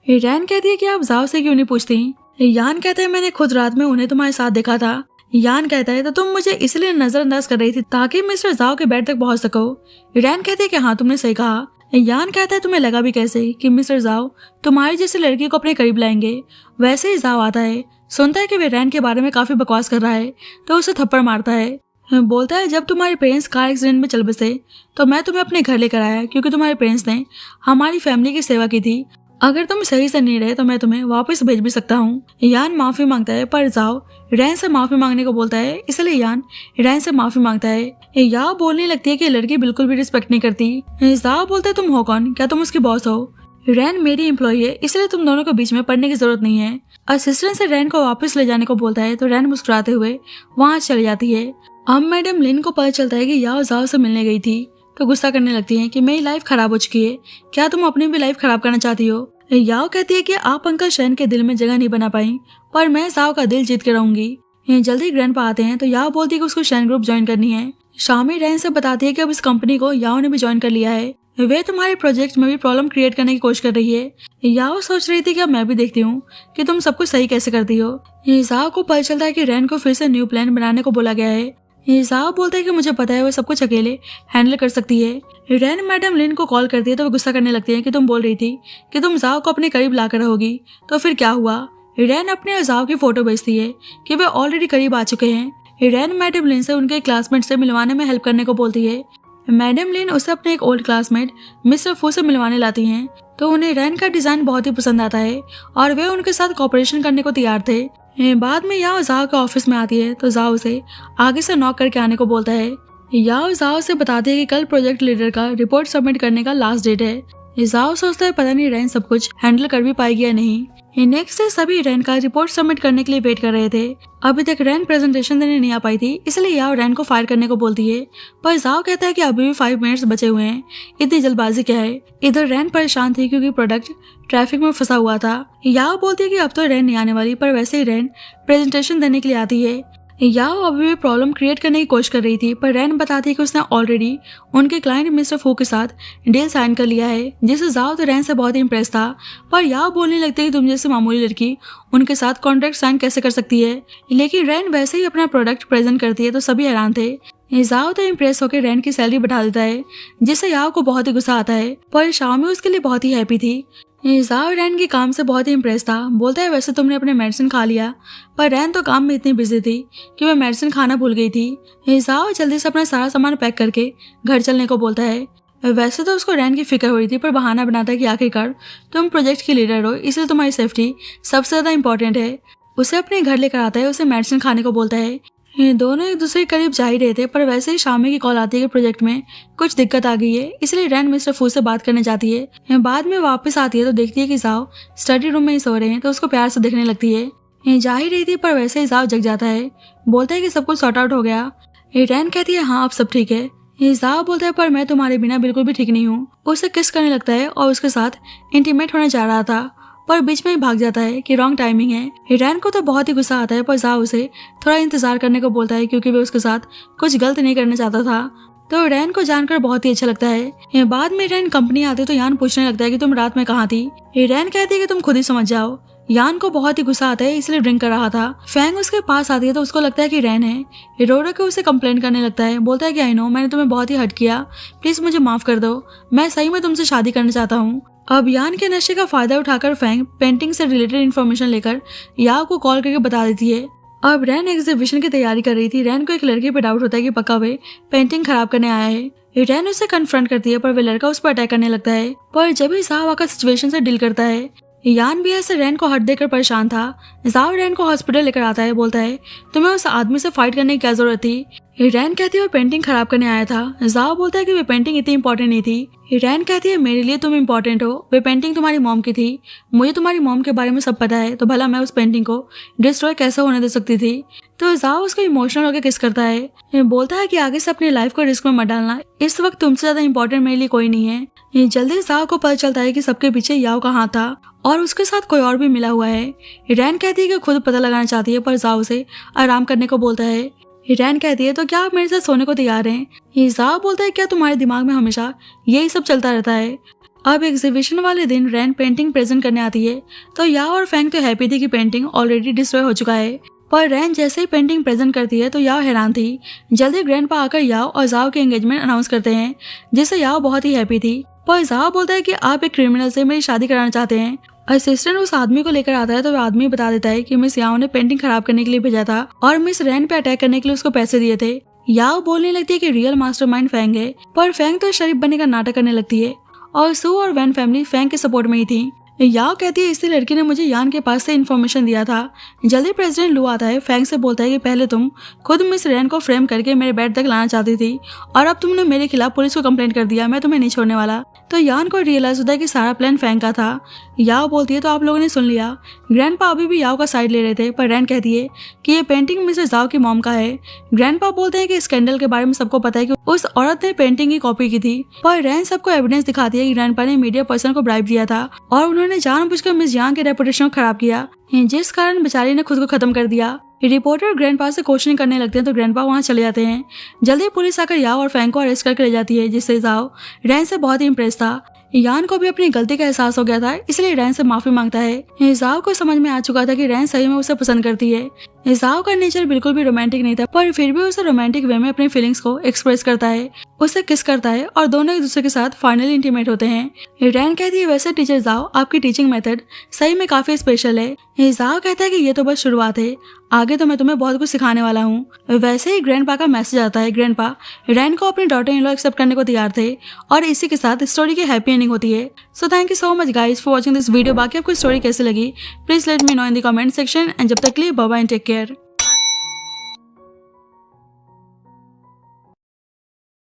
रैन कहती है कि आप जाओ से क्यों नहीं पूछती। यान कहता है मैंने खुद रात में उन्हें तुम्हारे साथ देखा था। यान कहता है तो तुम मुझे इसलिए नजरअंदाज कर रही थी ताकि मिस्टर जाओ के बेड तक पहुंच सको। रैन कहती है कि हाँ तुमने सही कहा। यान कहता है तुम्हें लगा भी कैसे कि मिस्टर जाओ तुम्हारी जैसी लड़की को अपने करीब लाएंगे। वैसे ही जाओ आता है, सुनता है कि वे रैन के बारे में काफी बकवास कर रहा है तो उसे थप्पड़ मारता है। बोलता है जब तुम्हारे पेरेंट्स कार एक्सीडेंट में चल बसे तो मैं तुम्हें अपने घर लेकर आया क्योंकि तुम्हारे पेरेंट्स ने हमारी फैमिली की सेवा की थी। अगर तुम सही से नहीं रहे तो मैं तुम्हें वापस भेज भी सकता हूँ। यान माफी मांगता है पर जाओ रैन से माफी मांगने को बोलता है, इसलिए यान रैन से माफी मांगता है। याओ बोलने लगती है कि लड़की बिल्कुल भी रिस्पेक्ट नहीं करती। जाओ बोलता है तुम हो कौन, क्या तुम उसकी बॉस हो। रैन मेरी एम्प्लॉय है इसलिए तुम दोनों के बीच में पढ़ने की जरूरत नहीं है। असिस्टेंट से रैन को वापस ले जाने को बोलता है तो रैन मुस्कुराते हुए वहाँ चली जाती है। अब मैडम लिन को पता चलता है कि याओ जाओ से मिलने गई थी तो गुस्सा करने लगती है कि मेरी लाइफ खराब हो चुकी है, क्या तुम अपनी भी लाइफ खराब करना चाहती हो। याओ कहती है कि आप अंकल शैन के दिल में जगह नहीं बना पाई पर मैं जाओ का दिल जीत के रहूंगी। जल्दी ग्रैंडपा आते हैं तो याओ बोलती है कि उसको शैन ग्रुप ज्वाइन करनी है। शामी रैन से बताती है कि अब इस कंपनी को याओ ने भी ज्वाइन कर लिया है, वे तुम्हारे प्रोजेक्ट में भी प्रॉब्लम क्रिएट करने की कोशिश कर रही है। याओ सोच रही थी कि अब मैं भी देखती हूँ कि तुम सब कुछ सही कैसे करती हो। जाओ को पता चलता है कि रैन को फिर से न्यू प्लान बनाने को बोला गया है। जाओ बोलता है कि मुझे पता है वो सब कुछ अकेले हैंडल कर सकती है। रैन मैडम लिन को कॉल करती है तो वो गुस्सा करने लगती है कि तुम बोल रही थी कि तुम जाओ को अपने करीब लाकर रहोगी तो फिर क्या हुआ। रैन अपने और जाओ की फोटो भेजती है कि वे ऑलरेडी करीब आ चुके हैं। रैन मैडम लिन से उनके क्लासमेट से मिलवाने में हेल्प करने को बोलती है। मैडम लिन उसे अपने एक ओल्ड क्लासमेट मिस्टर फू से मिलवाने लाती हैं तो उन्हें रैन का डिजाइन बहुत ही पसंद आता है और वे उनके साथ कॉपरेशन करने को तैयार थे। बाद में याओ जाओ के ऑफिस में आती है तो जाओ उसे आगे से नॉक करके आने को बोलता है। याओ जाओ से बताती है कि कल प्रोजेक्ट लीडर का रिपोर्ट सबमिट करने का लास्ट डेट है। जाओ सोचता है पता नहीं रैन सब कुछ हैंडल कर भी पाएगी या नहीं। नेक्स्ट डे सभी रैन का रिपोर्ट सबमिट करने के लिए वेट कर रहे थे। अभी तक रैन प्रेजेंटेशन देने नहीं आ पाई थी इसलिए याओ रैन को फायर करने को बोलती है पर जाओ कहता है कि अभी भी 5 मिनट्स बचे हुए हैं, इतनी जल्दबाजी क्या है। इधर रैन परेशान थी क्योंकि प्रोडक्ट ट्रैफिक में फंसा हुआ था। याओ बोलती है कि अब तो रैन नहीं आने वाली पर वैसे ही रैन प्रेजेंटेशन देने के लिए आती है। याओ अभी भी प्रॉब्लम क्रिएट करने की कोशिश कर रही थी पर रैन बताती है कि उसने ऑलरेडी उनके क्लाइंट मिस्टर फू के साथ डील साइन कर लिया है, जिससे जाओ तो रैन से बहुत ही इंप्रेस था। पर याओ बोलने लगती है कि तुम जैसे मामूली लड़की उनके साथ कॉन्ट्रैक्ट साइन कैसे कर सकती है। लेकिन रैन वैसे ही अपना प्रोडक्ट प्रेजेंट करती है तो सभी हैरान थे। जाओ तो इम्प्रेस होकर रैन की सैलरी बढ़ा देता है जिससे याओ को बहुत ही गुस्सा आता है पर शामी उसके लिए बहुत ही हैप्पी थी। जाओ रैन के काम से बहुत ही इम्प्रेस था, बोलता है वैसे तुमने अपने मेडिसिन खा लिया पर रैन तो काम में इतनी बिजी थी कि वह मेडिसिन खाना भूल गई थी। जाओ जल्दी से अपना सारा सामान पैक करके घर चलने को बोलता है। वैसे तो उसको रैन की फिक्र हो रही थी पर बहाना बनाता है कि आखिरकार तुम प्रोजेक्ट की लीडर हो इसलिए तुम्हारी सेफ्टी सबसे ज्यादा इम्पोर्टेंट है। उसे अपने घर लेकर आता है, उसे मेडिसिन खाने को बोलता है। दोनों एक दूसरे के करीब जा ही रहे थे पर वैसे ही शामी की कॉल आती है कि प्रोजेक्ट में कुछ दिक्कत आ गई है इसलिए रैन मिस्टर फू से बात करने जाती है। बाद में वापस आती है तो देखती है कि जाओ स्टडी रूम में ही सो रहे हैं तो उसको प्यार से देखने लगती है। जा ही रही थी पर वैसे ही जाओ जग जाता है, बोलता है कि सब कुछ सॉर्ट आउट हो गया। रैन कहती है हाँ अब सब ठीक है। जाओ बोलता है पर मैं तुम्हारे बिना बिल्कुल भी ठीक नहीं हूँ। उसे किस करने लगता है और उसके साथ इंटीमेट होने जा रहा था पर बीच में ही भाग जाता है कि रॉन्ग टाइमिंग है। रैन को तो बहुत ही गुस्सा आता है पर जाओ उसे थोड़ा इंतजार करने को बोलता है क्योंकि वे उसके साथ कुछ गलत नहीं करना चाहता था। तो रैन को जानकर बहुत ही अच्छा लगता है। बाद में रैन कंपनी आती है तो यान पूछने लगता है कि तुम रात में कहाँ थी। रैन कहती है कि तुम खुद ही समझ जाओ। यान को बहुत ही गुस्सा आता है इसलिए ड्रिंक कर रहा था। फैंग उसके पास आती है तो उसको लगता है कि रैन है। रो रो के उसे कंप्लेन करने लगता है, बोलता है कि आई नो मैंने तुम्हें बहुत ही हर्ट किया, प्लीज मुझे माफ कर दो, मैं सही में तुमसे शादी करना चाहता हूँ। अब यान के नशे का फायदा उठाकर फैंग पेंटिंग से रिलेटेड इन्फॉर्मेशन लेकर याओ को कॉल करके बता देती है। अब रैन एग्जीबिशन की तैयारी कर रही थी। रैन को एक लड़के पे डाउट होता है कि पक्का वे पेंटिंग खराब करने आया है। रैन उसे कन्फ्रंट करती है पर वे लड़का उस पर अटैक करने लगता है पर जब ही जाओ आकर सिचुएशन से डील करता है। यान भी ऐसे रैन को हट देकर परेशान था। जाओ रैन को हॉस्पिटल लेकर आता है, बोलता है तुम्हें उस आदमी से फाइट करने की क्या जरूरत थी। रैन कहती है वो पेंटिंग खराब करने आया था। जाओ बोलता है कि वे पेंटिंग इतनी इंपॉर्टेंट नहीं थी। रैन कहती है मेरे लिए तुम इंपॉर्टेंट हो, वे पेंटिंग तुम्हारी मॉम की थी, मुझे तुम्हारी मॉम के बारे में सब पता है, तो भला मैं उस पेंटिंग को डिस्ट्रॉय कैसे होने दे सकती थी। तो जाओ उसको इमोशनल होकर किस करता है, बोलता है कि आगे से अपनी लाइफ को रिस्क में मत डालना, इस वक्त तुमसे ज्यादा इंपॉर्टेंट मेरे लिए कोई नहीं है। जल्दी जाओ को पता चलता है कि सबके पीछे याओ का हाथ था और उसके साथ कोई और भी मिला हुआ है। रैन कहती है कि खुद पता लगाना चाहती है, पर जाओ से आराम करने को बोलता है। रैन कहती है तो क्या आप मेरे साथ सोने को तैयार हैं। जाओ बोलता है क्या तुम्हारे दिमाग में हमेशा यही सब चलता रहता है। अब एग्जीबिशन वाले दिन रैन पेंटिंग प्रेजेंट करने आती है, तो याओ और फैंग तो हैप्पी थी कि पेंटिंग ऑलरेडी डिस्ट्रॉय हो चुका है, पर रैन जैसे ही पेंटिंग प्रेजेंट करती है तो याओ हैरान थी। जल्दी ग्रैंडपा आकर याओ और जाओ के एंगेजमेंट अनाउंस करते हैं, जिससे याओ बहुत ही हैप्पी थी। पर जाओ बोलता है कि आप एक क्रिमिनल से मेरी शादी कराना चाहते हैं। असिस्टेंट उस आदमी को लेकर आता है तो वह आदमी बता देता है कि मिस याओ ने पेंटिंग खराब करने के लिए भेजा था और मिस रैन पे अटैक करने के लिए उसको पैसे दिए थे। याओ बोलने लगती है कि रियल मास्टरमाइंड फैंग है, पर फैंग तो शरीफ बनने का नाटक करने लगती है और सू और वैन फैमिली फैंग के सपोर्ट में ही थी। याओ कहती है इसी लड़की ने मुझे यान के पास से इन्फॉर्मेशन दिया था। जल्दी प्रेसिडेंट लू आता है, फैंग से बोलता है कि पहले तुम खुद मिस रैन को फ्रेम करके मेरे बेड तक लाना चाहती थी और अब तुमने मेरे खिलाफ पुलिस को कंप्लेंट कर दिया, मैं तुम्हें नहीं छोड़ने वाला। तो यान को रियलाइज होता है कि सारा प्लान फैंग का था। याओ बोलती है तो आप लोगों ने सुन लिया। ग्रैंडपा अभी भी याओ का साइड ले रहे थे, पर रैन कहती है कि ये पेंटिंग मिसेस जाओ की मॉम का है। ग्रैंडपा बोलते हैं कि स्कैंडल के बारे में सबको पता है कि उस औरत ने पेंटिंग की कॉपी की थी, पर रैन सबको एविडेंस दिखाती है कि ग्रैंडपा ने मीडिया पर्सन को ब्राइब दिया था और उन्होंने जानबूझकर मिस यांग के रेपुटेशन को खराब किया, जिस कारण बेचारी ने खुद को खत्म कर दिया। रिपोर्टर ग्रैंडपा से क्वेश्चनिंग करने लगते हैं तो ग्रैंडपा वहां चले जाते हैं। जल्दी पुलिस आकर याओ और फैंग को अरेस्ट करके ले जाती है, जिससे जाओ रैन से बहुत ही इंप्रेस था। यान को भी अपनी गलती का एहसास हो गया था, इसलिए रैन से माफी मांगता है। जाओ को समझ में आ चुका था कि रैन सही में उसे पसंद करती है। जाओ का नेचर बिल्कुल भी रोमांटिक नहीं था, पर फिर भी उसे रोमांटिक वे में अपनी फीलिंग्स को एक्सप्रेस करता है, उसे किस करता है और दोनों एक दूसरे के साथ फाइनली इंटीमेट होते हैं। रैन कहती है वैसे टीचर जाओ आपकी टीचिंग मेथड सही में काफी स्पेशल है। जाओ कहता है कि ये तो बस शुरुआत है, आगे तो मैं तुम्हें बहुत कुछ सिखाने वाला हूँ। वैसे ही ग्रैंडपा का मैसेज आता है। ग्रैंडपा रैन को अपनी डॉटर इन लॉ एक्सेप्ट करने को तैयार थे और इसी के साथ स्टोरी की हैप्पी एंडिंग होती है। So thank you so much guys for watching this video. बाकी आपको स्टोरी कैसे लगी please let me know in the comment section and जब तक के लिए bye bye and take care.